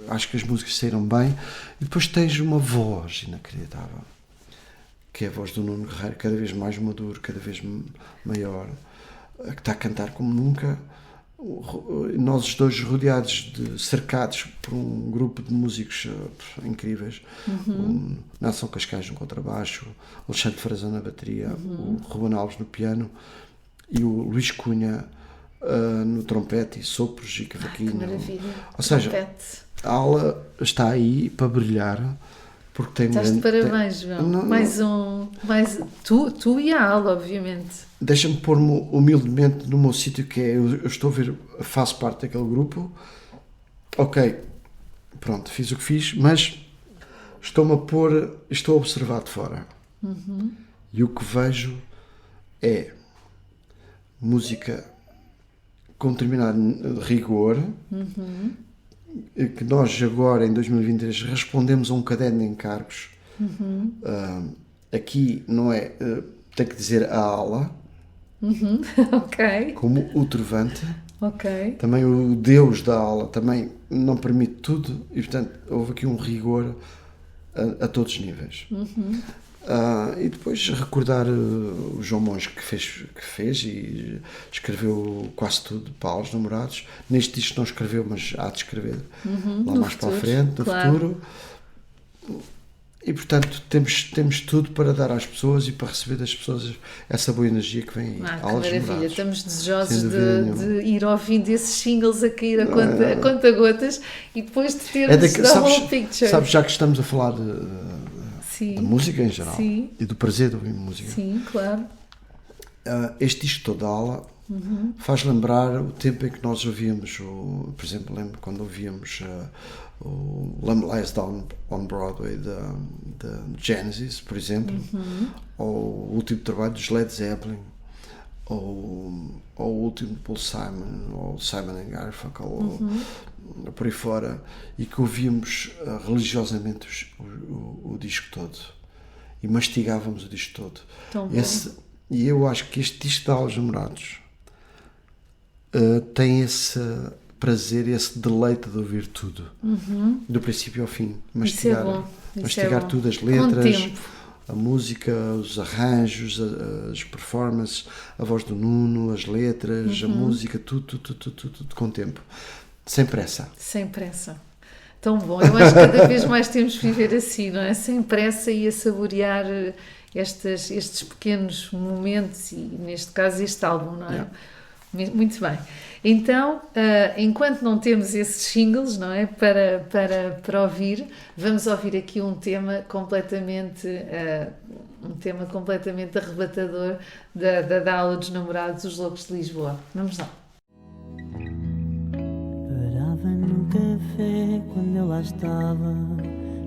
S2: acho que as músicas saíram bem, e depois tens uma voz inacreditável, que é a voz do Nuno Guerreiro, cada vez mais maduro, cada vez maior, que está a cantar como nunca. Nós os dois rodeados, cercados por um grupo de músicos incríveis, o Nelson Cascais no contrabaixo, o Alexandre Frazão na bateria, o Ruben Alves no piano e o Luís Cunha no trompete e sopros e cavaquinho.
S1: Que maravilha.
S2: Ou seja,
S1: Trompete.
S2: a aula está aí para brilhar, porque tem
S1: Estás de parabéns, João. Tu e a aula, obviamente.
S2: Deixa-me pôr-me humildemente no meu sítio, que é, eu estou a ver, faço parte daquele grupo, ok, pronto, fiz o que fiz, mas estou a observar de fora. E o que vejo é música com determinado rigor, que nós agora, em 2023, respondemos a um caderno de encargos. Aqui não é, tem que dizer a aula,
S1: Ok.
S2: como o Trovante.
S1: Ok.
S2: Também o Deus da aula também não permite tudo, e portanto houve aqui um rigor a todos os níveis. E depois recordar o João Monge, que fez e escreveu quase tudo para os namorados. Neste disco não escreveu, mas há de escrever lá
S1: No
S2: mais
S1: futuro,
S2: para a frente, no
S1: claro.
S2: futuro. E portanto temos tudo para dar às pessoas e para receber das pessoas essa boa energia que vem aí.
S1: Que
S2: Aulas
S1: maravilha.
S2: namorados.
S1: Estamos desejosos
S2: Sem dúvida nenhuma.
S1: de ir ouvindo esses singles a cair a conta-gotas e depois de termos the whole picture.
S2: sabes, já que estamos a falar de
S1: Sim.
S2: música em geral,
S1: Sim.
S2: e do prazer de ouvir música,
S1: Sim, claro.
S2: este disco todo da aula faz lembrar o tempo em que nós ouvíamos, por exemplo, lembro quando ouvíamos o Lamb Lies Down on Broadway da Genesis, por exemplo, ou o último trabalho dos Led Zeppelin, ou o último Paul Simon, ou Simon & Garfunkel, ou por aí fora, e que ouvíamos religiosamente o disco todo e mastigávamos o disco todo.
S1: Tão bom.
S2: E eu acho que este disco de Aulas Namorados tem esse prazer, esse deleite de ouvir tudo, do princípio ao fim, mastigar,
S1: bom. Isso
S2: mastigar
S1: é bom.
S2: tudo, as
S1: Com
S2: letras,
S1: tempo.
S2: a música, os arranjos, as performances, a voz do Nuno, as letras, a música, tudo com tempo, sem pressa.
S1: Sem pressa. Tão bom. Eu acho que cada vez mais temos de viver assim, não é? Sem pressa e a saborear estes pequenos momentos e, neste caso, este álbum, não é?
S2: Yeah.
S1: Muito bem. Então, enquanto não temos esses singles, não é? Para ouvir, vamos ouvir aqui um tema completamente arrebatador da aula dos namorados, Os Loucos de Lisboa. Vamos lá.
S10: Parava no café quando eu lá estava.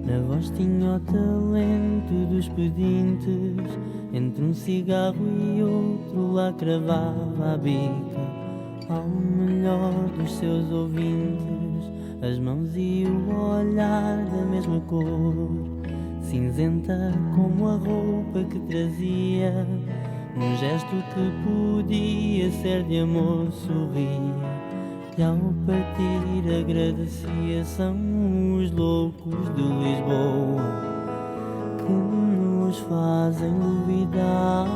S10: Na voz tinha o talento dos pedintes. Entre um cigarro e outro lá cravava a bica ao melhor dos seus ouvintes. As mãos e o olhar da mesma cor, cinzenta como a roupa que trazia. Num gesto que podia ser de amor sorria. E ao partir agradecia. São os loucos de Lisboa que nos nos fazem duvidar.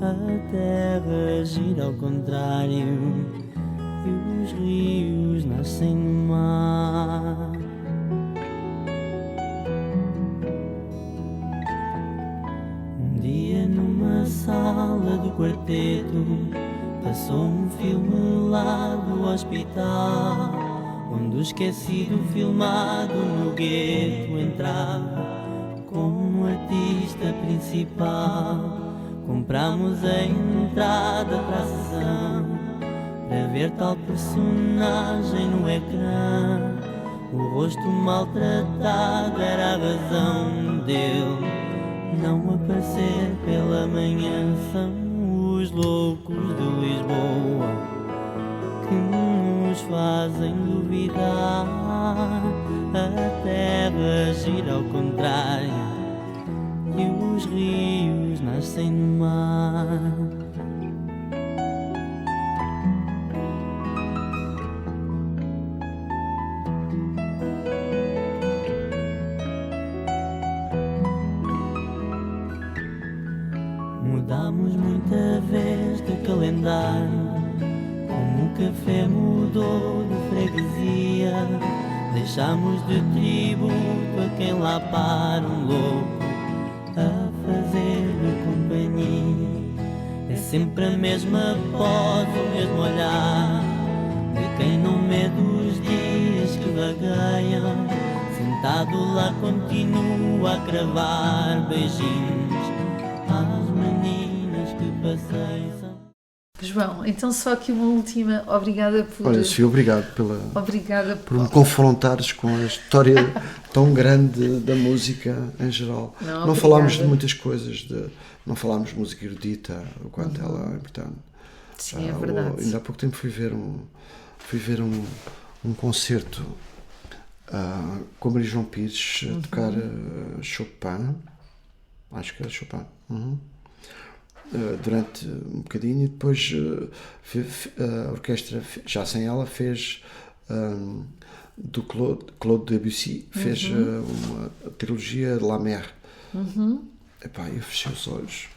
S10: A terra gira ao contrário e os rios nascem no mar. Um dia numa sala do quarteto passou um filme lá do hospital, onde o esquecido filmado no gueto entrava como artista principal. Compramos a entrada para a sessão para ver tal personagem no ecrã. O rosto maltratado era a razão dele não aparecer pela manhã. São os loucos de Lisboa que nos fazem duvidar. A terra gira ao contrário e os rios nascem no mar. Mudamos muita vez de calendário, como o café mudou de freguesia. Deixámos de tributo a quem lá para um louco a fazer-lhe companhia. É sempre a mesma pose, o mesmo olhar de quem no meio dos dias que vagueiam, sentado lá continua a cravar beijinhos às meninas que passeiam.
S1: João, então só aqui uma última. Obrigada por...
S2: Olha, Sofia, obrigado
S1: Obrigada
S2: por me confrontares com a história tão grande da música em geral. Não falámos de muitas coisas, não falámos de música erudita, o quanto ela é importante.
S1: Sim, é verdade.
S2: Ainda há pouco tempo fui ver um concerto com a Maria João Pires a tocar Chopin, acho que era Chopin. Durante um bocadinho, e depois a orquestra, já sem ela, fez do Claude Debussy, fez uma trilogia de La Mer. Epá, eu fechei os olhos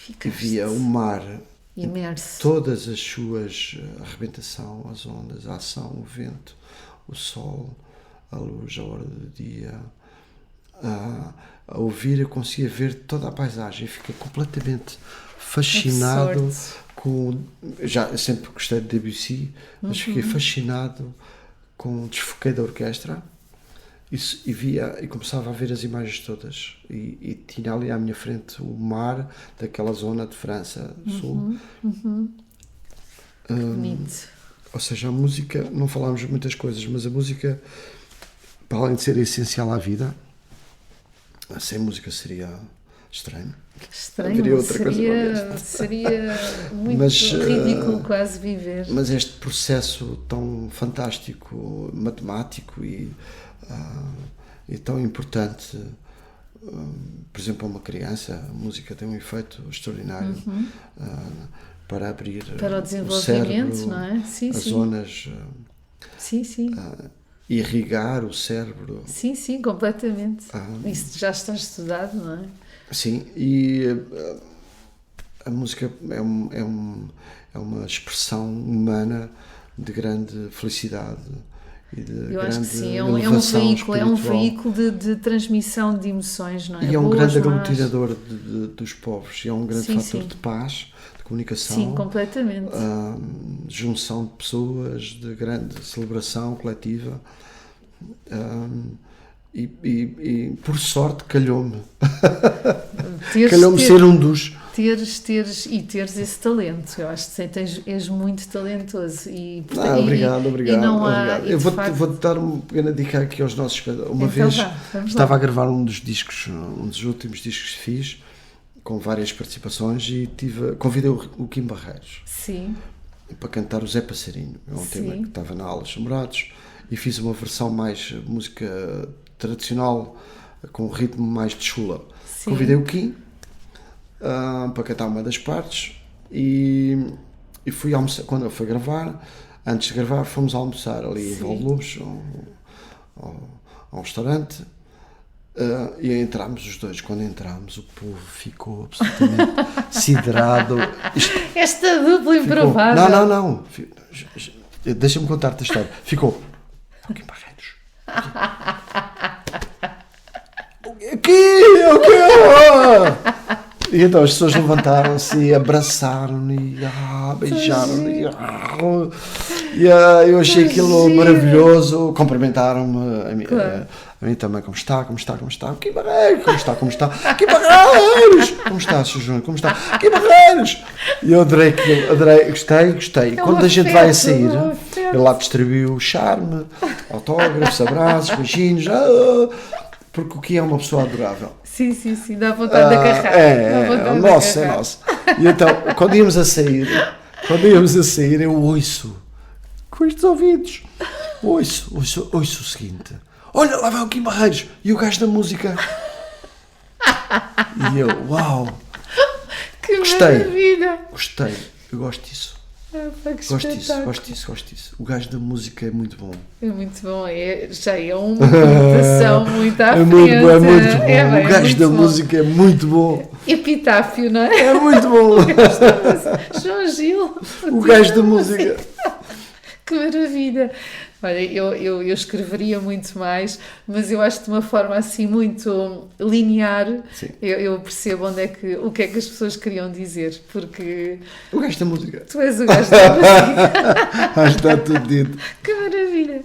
S2: e via o mar
S1: imerso,
S2: todas as suas arrebentação, as ondas, a ação, o vento, o sol, a luz, a hora do dia. A ouvir, eu conseguia ver toda a paisagem e fiquei completamente fascinado com... Já sempre gostei de Debussy, mas fiquei fascinado com o desfoqueio da orquestra e começava a ver as imagens todas e tinha ali à minha frente o mar daquela zona de França Sul.
S1: Bonito.
S2: Ou seja, a música, não falámos de muitas coisas, mas a música, para além de ser essencial à vida, sem música seria estranho.
S1: Estranho, seria muito ridículo quase viver.
S2: Mas este processo tão fantástico, matemático e tão importante, por exemplo, a uma criança, a música tem um efeito extraordinário para abrir
S1: para o desenvolvimento,
S2: o cérebro,
S1: não é? Sim,
S2: as
S1: sim.
S2: zonas...
S1: Sim.
S2: Irrigar o cérebro.
S1: Sim, completamente. Isso já está estudado, não é?
S2: Sim, e a música é uma expressão humana de grande felicidade e de
S1: Eu
S2: grande
S1: acho que sim,
S2: elevação
S1: é um
S2: espiritual.
S1: veículo de transmissão de emoções, não é?
S2: E é um
S1: Boas,
S2: grande
S1: más.
S2: aglutinador dos povos, e é um grande fator de paz, de comunicação.
S1: Sim, completamente.
S2: Junção de pessoas, de grande celebração coletiva. E por sorte calhou-me ser um dos...
S1: Teres esse talento. Eu acho que és muito talentoso.
S2: Obrigado.
S1: E não há,
S2: eu vou-te dar uma pequena dica aqui aos nossos... Uma
S1: então
S2: vez estava
S1: lá.
S2: a gravar um dos últimos discos que fiz, com várias participações, e convidei o Kim Barreiros.
S1: Sim.
S2: Para cantar o Zé Passarinho. É um tema que estava na Alas Namorados, e fiz uma versão mais música tradicional, com um ritmo mais de chula.
S1: Sim.
S2: Convidei o Kim para cantar uma das partes e fui almoçar. Quando ele foi gravar, antes de gravar, fomos almoçar ali em Valdelobos, ao restaurante, E entramos os dois. Quando entramos, o povo ficou absolutamente siderado.
S1: Esta dupla improvável.
S2: Não. Deixa-me contar-te a história. Ficou. É o Kim Barreiros. O quê? E então as pessoas levantaram-se e abraçaram-me e beijaram-me. E eu achei aquilo maravilhoso. Cumprimentaram-me a mim também. Como está? Kim Barreiros, como está? Kim Barreiros! Como está, Sr. Júnior? Como está? Kim Barreiros! E eu adorei aquilo, gostei. Quando a gente vai a sair, eu lá distribuí o charme, autógrafos, abraços, beijinhos, porque o Kim é uma pessoa adorável.
S1: Sim, dá vontade de agarrar.
S2: É nosso. E então, quando íamos a sair, eu ouço com estes ouvidos, ouço o seguinte: olha, lá vai o Kim Barreiros e o gajo da música. E eu, uau,
S1: que maravilha!
S2: Gostei, eu gosto disso. Gosto disso. O gajo da música é muito bom.
S1: É muito bom, já é uma conotação muito à frente.
S2: É muito bom. O gajo da música é muito bom.
S1: Epitáfio, não é?
S2: É muito bom.
S1: João Gil.
S2: O gajo da música.
S1: Que maravilha. Olha, eu escreveria muito mais, mas eu acho de uma forma assim muito linear. Eu percebo o que é que as pessoas queriam dizer, porque...
S2: O gajo da música.
S1: Tu és o gajo da música.
S2: Acho que está tudo dito.
S1: Que maravilha.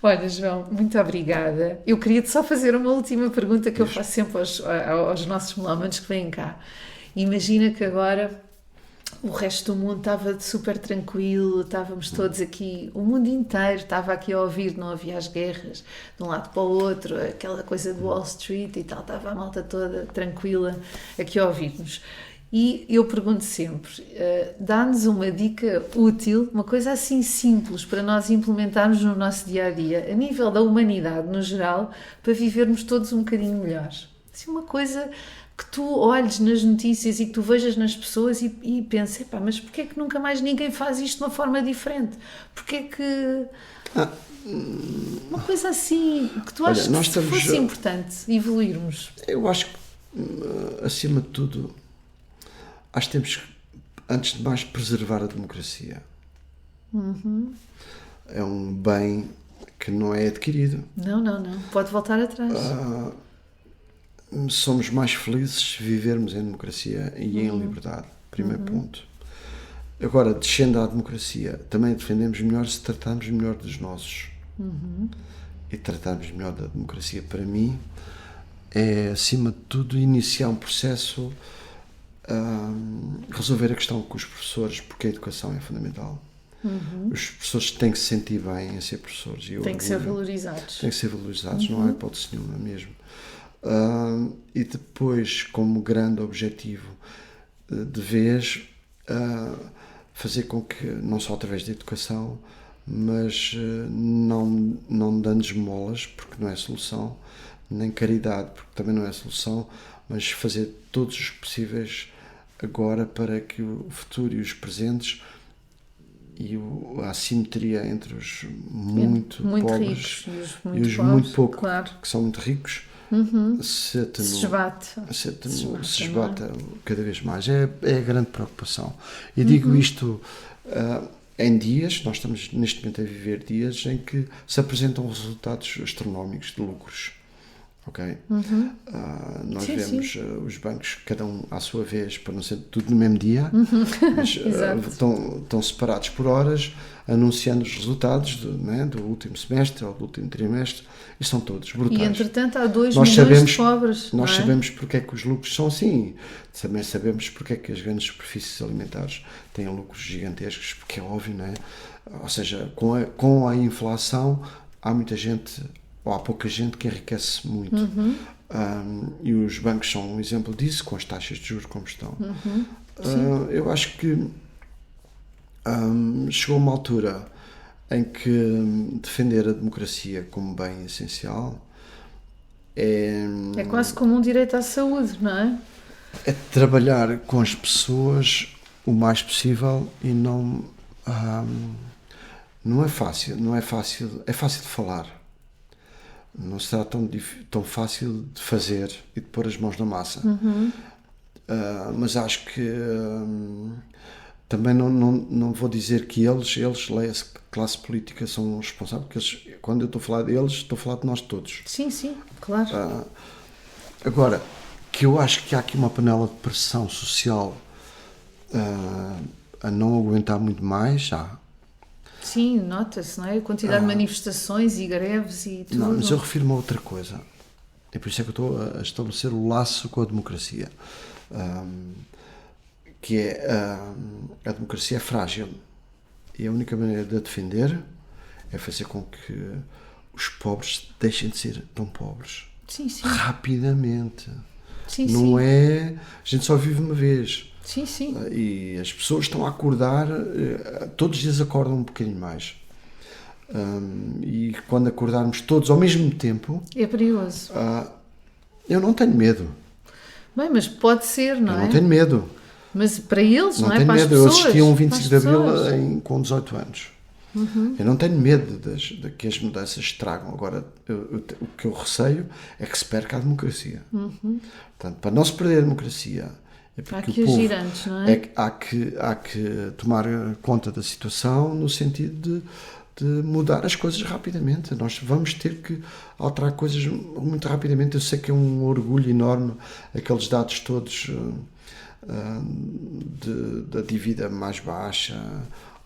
S1: Olha, João, muito obrigada. Eu queria-te só fazer uma última pergunta que eu faço sempre aos nossos melómanos que vêm cá. Imagina que agora... o resto do mundo estava super tranquilo, estávamos todos aqui, o mundo inteiro estava aqui a ouvir, não havia as guerras de um lado para o outro, aquela coisa de Wall Street e tal, estava a malta toda tranquila aqui a ouvir-nos. E eu pergunto sempre, dá-nos uma dica útil, uma coisa assim simples para nós implementarmos no nosso dia-a-dia, a nível da humanidade no geral, para vivermos todos um bocadinho melhor. Assim, uma coisa... que tu olhes nas notícias e que tu vejas nas pessoas e penses, mas porquê é que nunca mais ninguém faz isto de uma forma diferente? Porquê é que... uma coisa assim, que tu achas que fosse importante evoluirmos?
S2: Eu acho que, acima de tudo, acho que temos que, antes de mais, preservar a democracia. É um bem que não é adquirido.
S1: Não. Pode voltar atrás.
S2: Somos mais felizes se vivermos em democracia e em liberdade. Primeiro ponto. Agora, descendo à democracia, também defendemos melhor se tratarmos melhor dos nossos. E tratarmos melhor da democracia, para mim, é, acima de tudo, iniciar um processo, resolver a questão com os professores, porque a educação é fundamental. Os professores têm que se sentir bem em ser professores.
S1: Têm que ser valorizados.
S2: Têm que ser valorizados, não há hipótese nenhuma mesmo. E depois, como grande objetivo de vez, fazer com que, não só através da educação, mas não dando esmolas, porque não é solução, nem caridade, porque também não é solução, mas fazer todos os possíveis agora para que o futuro e os presentes e a assimetria entre os muito pobres e os muito poucos, claro, que são muito ricos, se esbata cada vez mais. É a grande preocupação. E digo isto em dias, nós estamos neste momento a viver dias em que se apresentam resultados astronómicos de lucros. Ok? Nós vemos os bancos, cada um à sua vez, para não ser tudo no mesmo dia, mas estão separados por horas, anunciando os resultados do último semestre ou do último trimestre, e são todos brutais.
S1: E entretanto há 2 milhões de pobres.
S2: Nós sabemos porque é que os lucros são assim, também sabemos porque é que as grandes superfícies alimentares têm lucros gigantescos, porque é óbvio, não é? Ou seja, com a inflação há muita gente, ou há pouca gente que enriquece muito. E os bancos são um exemplo disso, com as taxas de juros como estão. Eu acho que chegou uma altura em que defender a democracia como bem essencial é
S1: quase como um direito à saúde, não é?
S2: É trabalhar com as pessoas o mais possível e não é fácil de falar. não será tão fácil de fazer e de pôr as mãos na massa. Mas acho que também não vou dizer que eles, leia-se classe política, são responsáveis, porque quando eu estou a falar deles, estou a falar de nós todos.
S1: Sim, claro.
S2: Agora, que eu acho que há aqui uma panela de pressão social a não aguentar muito mais, já.
S1: Sim, nota-se, não é? A quantidade de manifestações e greves e tudo.
S2: Não, mas eu refiro-me a outra coisa. É por isso é que eu estou a estabelecer o laço com a democracia. Que é a democracia é frágil. E a única maneira de a defender é fazer com que os pobres deixem de ser tão pobres.
S1: Sim.
S2: Rapidamente.
S1: Sim,
S2: não é... A gente só vive uma vez.
S1: Sim.
S2: E as pessoas estão a acordar, todos os dias acordam um bocadinho mais. E quando acordarmos todos ao mesmo tempo...
S1: É perigoso.
S2: Eu não tenho medo.
S1: Bem, mas pode ser, não é?
S2: Eu não tenho medo.
S1: Mas para eles, não é?
S2: Tenho
S1: Para
S2: medo.
S1: as pessoas.
S2: Eu assisti a um 25 de Abril com 18 anos. Eu não tenho medo de que as mudanças estragam. Agora, o que eu receio é que se perca a democracia. Portanto, para não se perder a democracia, é porque
S1: há que agir antes, não é?
S2: Há que tomar conta da situação no sentido de mudar as coisas rapidamente. Nós vamos ter que alterar coisas muito rapidamente. Eu sei que é um orgulho enorme aqueles dados todos da dívida mais baixa.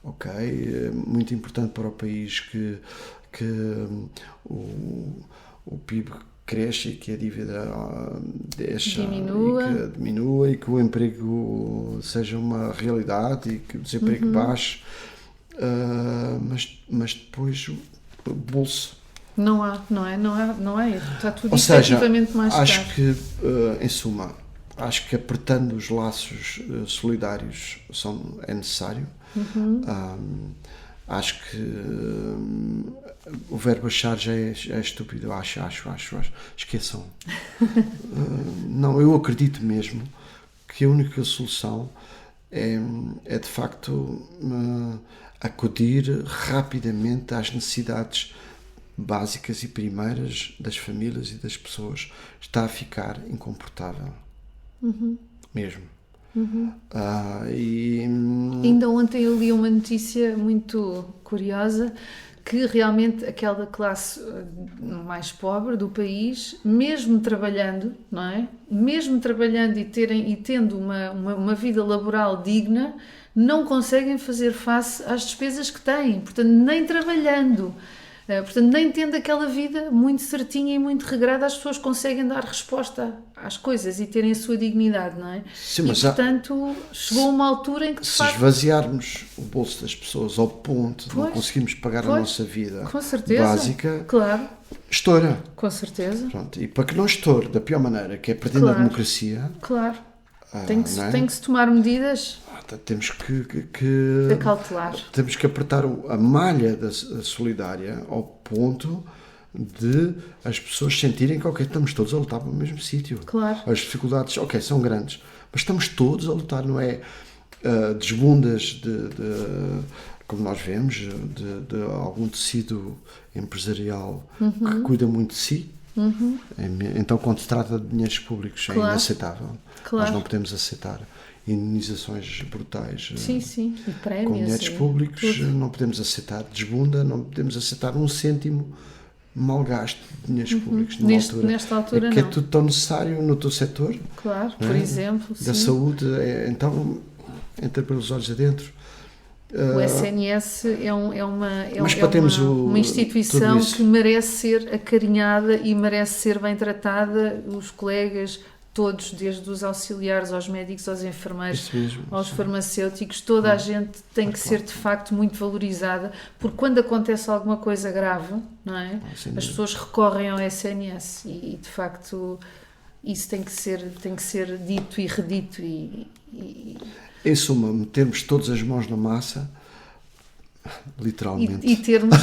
S2: Ok, é muito importante para o país que o PIB cresça e que a dívida deixa diminua e que o emprego seja uma realidade e que o desemprego baixe, mas depois o bolso
S1: não é, está tudo
S2: efetivamente
S1: mais caro.
S2: Acho que, em suma, acho que apertando os laços solidários é necessário. Acho que o verbo achar já é estúpido. Acho. Esqueçam. Não, eu acredito mesmo que a única solução é de facto acudir rapidamente às necessidades básicas e primeiras das famílias e das pessoas. Está a ficar incomportável. Mesmo.
S1: Ainda ontem eu li uma notícia muito curiosa que realmente aquela classe mais pobre do país, mesmo trabalhando, não é? Mesmo trabalhando e tendo uma vida laboral digna, não conseguem fazer face às despesas que têm, portanto, nem trabalhando. Portanto, nem tendo aquela vida muito certinha e muito regrada, as pessoas conseguem dar resposta às coisas e terem a sua dignidade, não é?
S2: Sim, mas
S1: portanto, chegou uma altura em que, de
S2: se
S1: facto,
S2: esvaziarmos o bolso das pessoas ao ponto de não conseguirmos pagar a nossa vida básica,
S1: claro,
S2: estoura.
S1: Com certeza.
S2: Pronto, e para que não estoure da pior maneira, que é perdendo a democracia...
S1: Claro. Tem que se tomar medidas...
S2: Temos que
S1: acautelar.
S2: Temos que apertar a malha solidária ao ponto de as pessoas sentirem que estamos todos a lutar para o mesmo sítio.
S1: Claro.
S2: As dificuldades, são grandes, mas estamos todos a lutar, não é desbundas como nós vemos, de algum tecido empresarial que cuida muito de si. Então, quando se trata de dinheiros públicos, é inaceitável. Nós não podemos aceitar indenizações brutais.
S1: Sim. E prémios.
S2: Com dinheiros públicos, não podemos aceitar desbunda, não podemos aceitar um cêntimo mal gasto de dinheiros públicos.
S1: Nesta altura,
S2: que é tudo tão necessário no teu setor.
S1: Claro, por exemplo.
S2: Da saúde, então, entra pelos olhos adentro.
S1: O SNS é uma instituição que merece ser acarinhada e merece ser bem tratada. Os colegas, todos, desde os auxiliares aos médicos, aos enfermeiros, aos farmacêuticos, toda a gente tem que ser de facto muito valorizada, porque quando acontece alguma coisa grave, não é? As pessoas recorrem ao SNS e de facto isso tem que ser dito e redito
S2: Em suma, metermos todas as mãos na massa, literalmente.
S1: E termos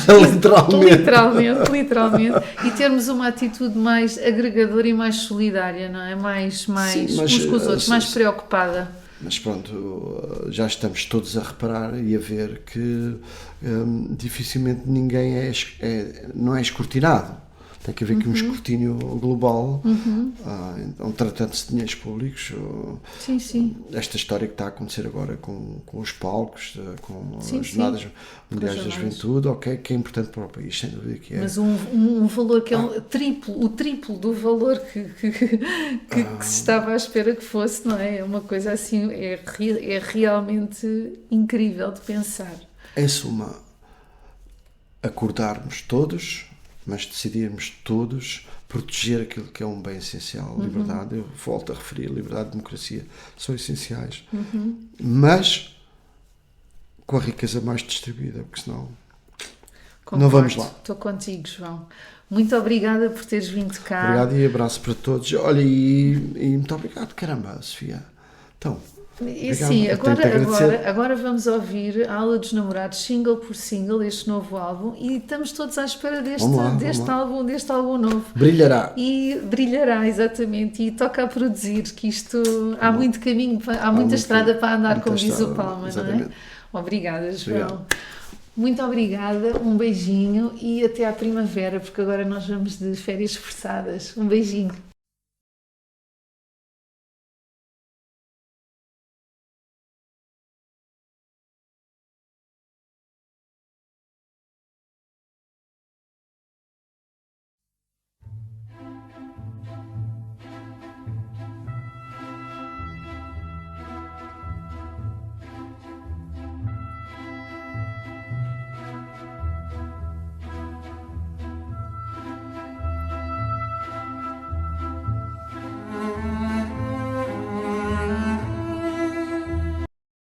S1: literalmente, e termos uma atitude mais agregadora e mais solidária, não é? Mais uns com os outros, mais preocupada.
S2: Mas pronto, já estamos todos a reparar e a ver que dificilmente ninguém não é escrutinado. tem que haver aqui um escrutínio global, tratando-se de dinheiros públicos.
S1: Sim.
S2: Esta história que está a acontecer agora com os palcos, com
S1: Sim,
S2: as Jornadas
S1: sim.
S2: Mundiais da Juventude, ok, que é importante para o país, sem dúvida que é.
S1: Mas um valor que é o triplo do valor que se estava à espera que fosse, não é? É uma coisa assim, é realmente incrível de pensar.
S2: Em suma, acordarmos todos, mas decidirmos todos proteger aquilo que é um bem essencial, liberdade. Eu volto a referir, liberdade e democracia são essenciais, mas com a riqueza mais distribuída, porque senão não vamos lá.
S1: Estou contigo, João. Muito obrigada por teres vindo cá.
S2: Obrigado e abraço para todos. Olha, e muito obrigado, caramba, Sofia. Então,
S1: e sim, agora vamos ouvir a Aula dos Namorados, single por single, este novo álbum, e estamos todos à espera deste álbum novo.
S2: Brilhará.
S1: E brilhará, exatamente, e toca a produzir, que isto há muito caminho, há muita estrada para andar, como diz o Palma,
S2: exatamente.
S1: Não é? Obrigada, João.
S2: Obrigado.
S1: Muito obrigada, um beijinho e até à primavera, porque agora nós vamos de férias forçadas. Um beijinho.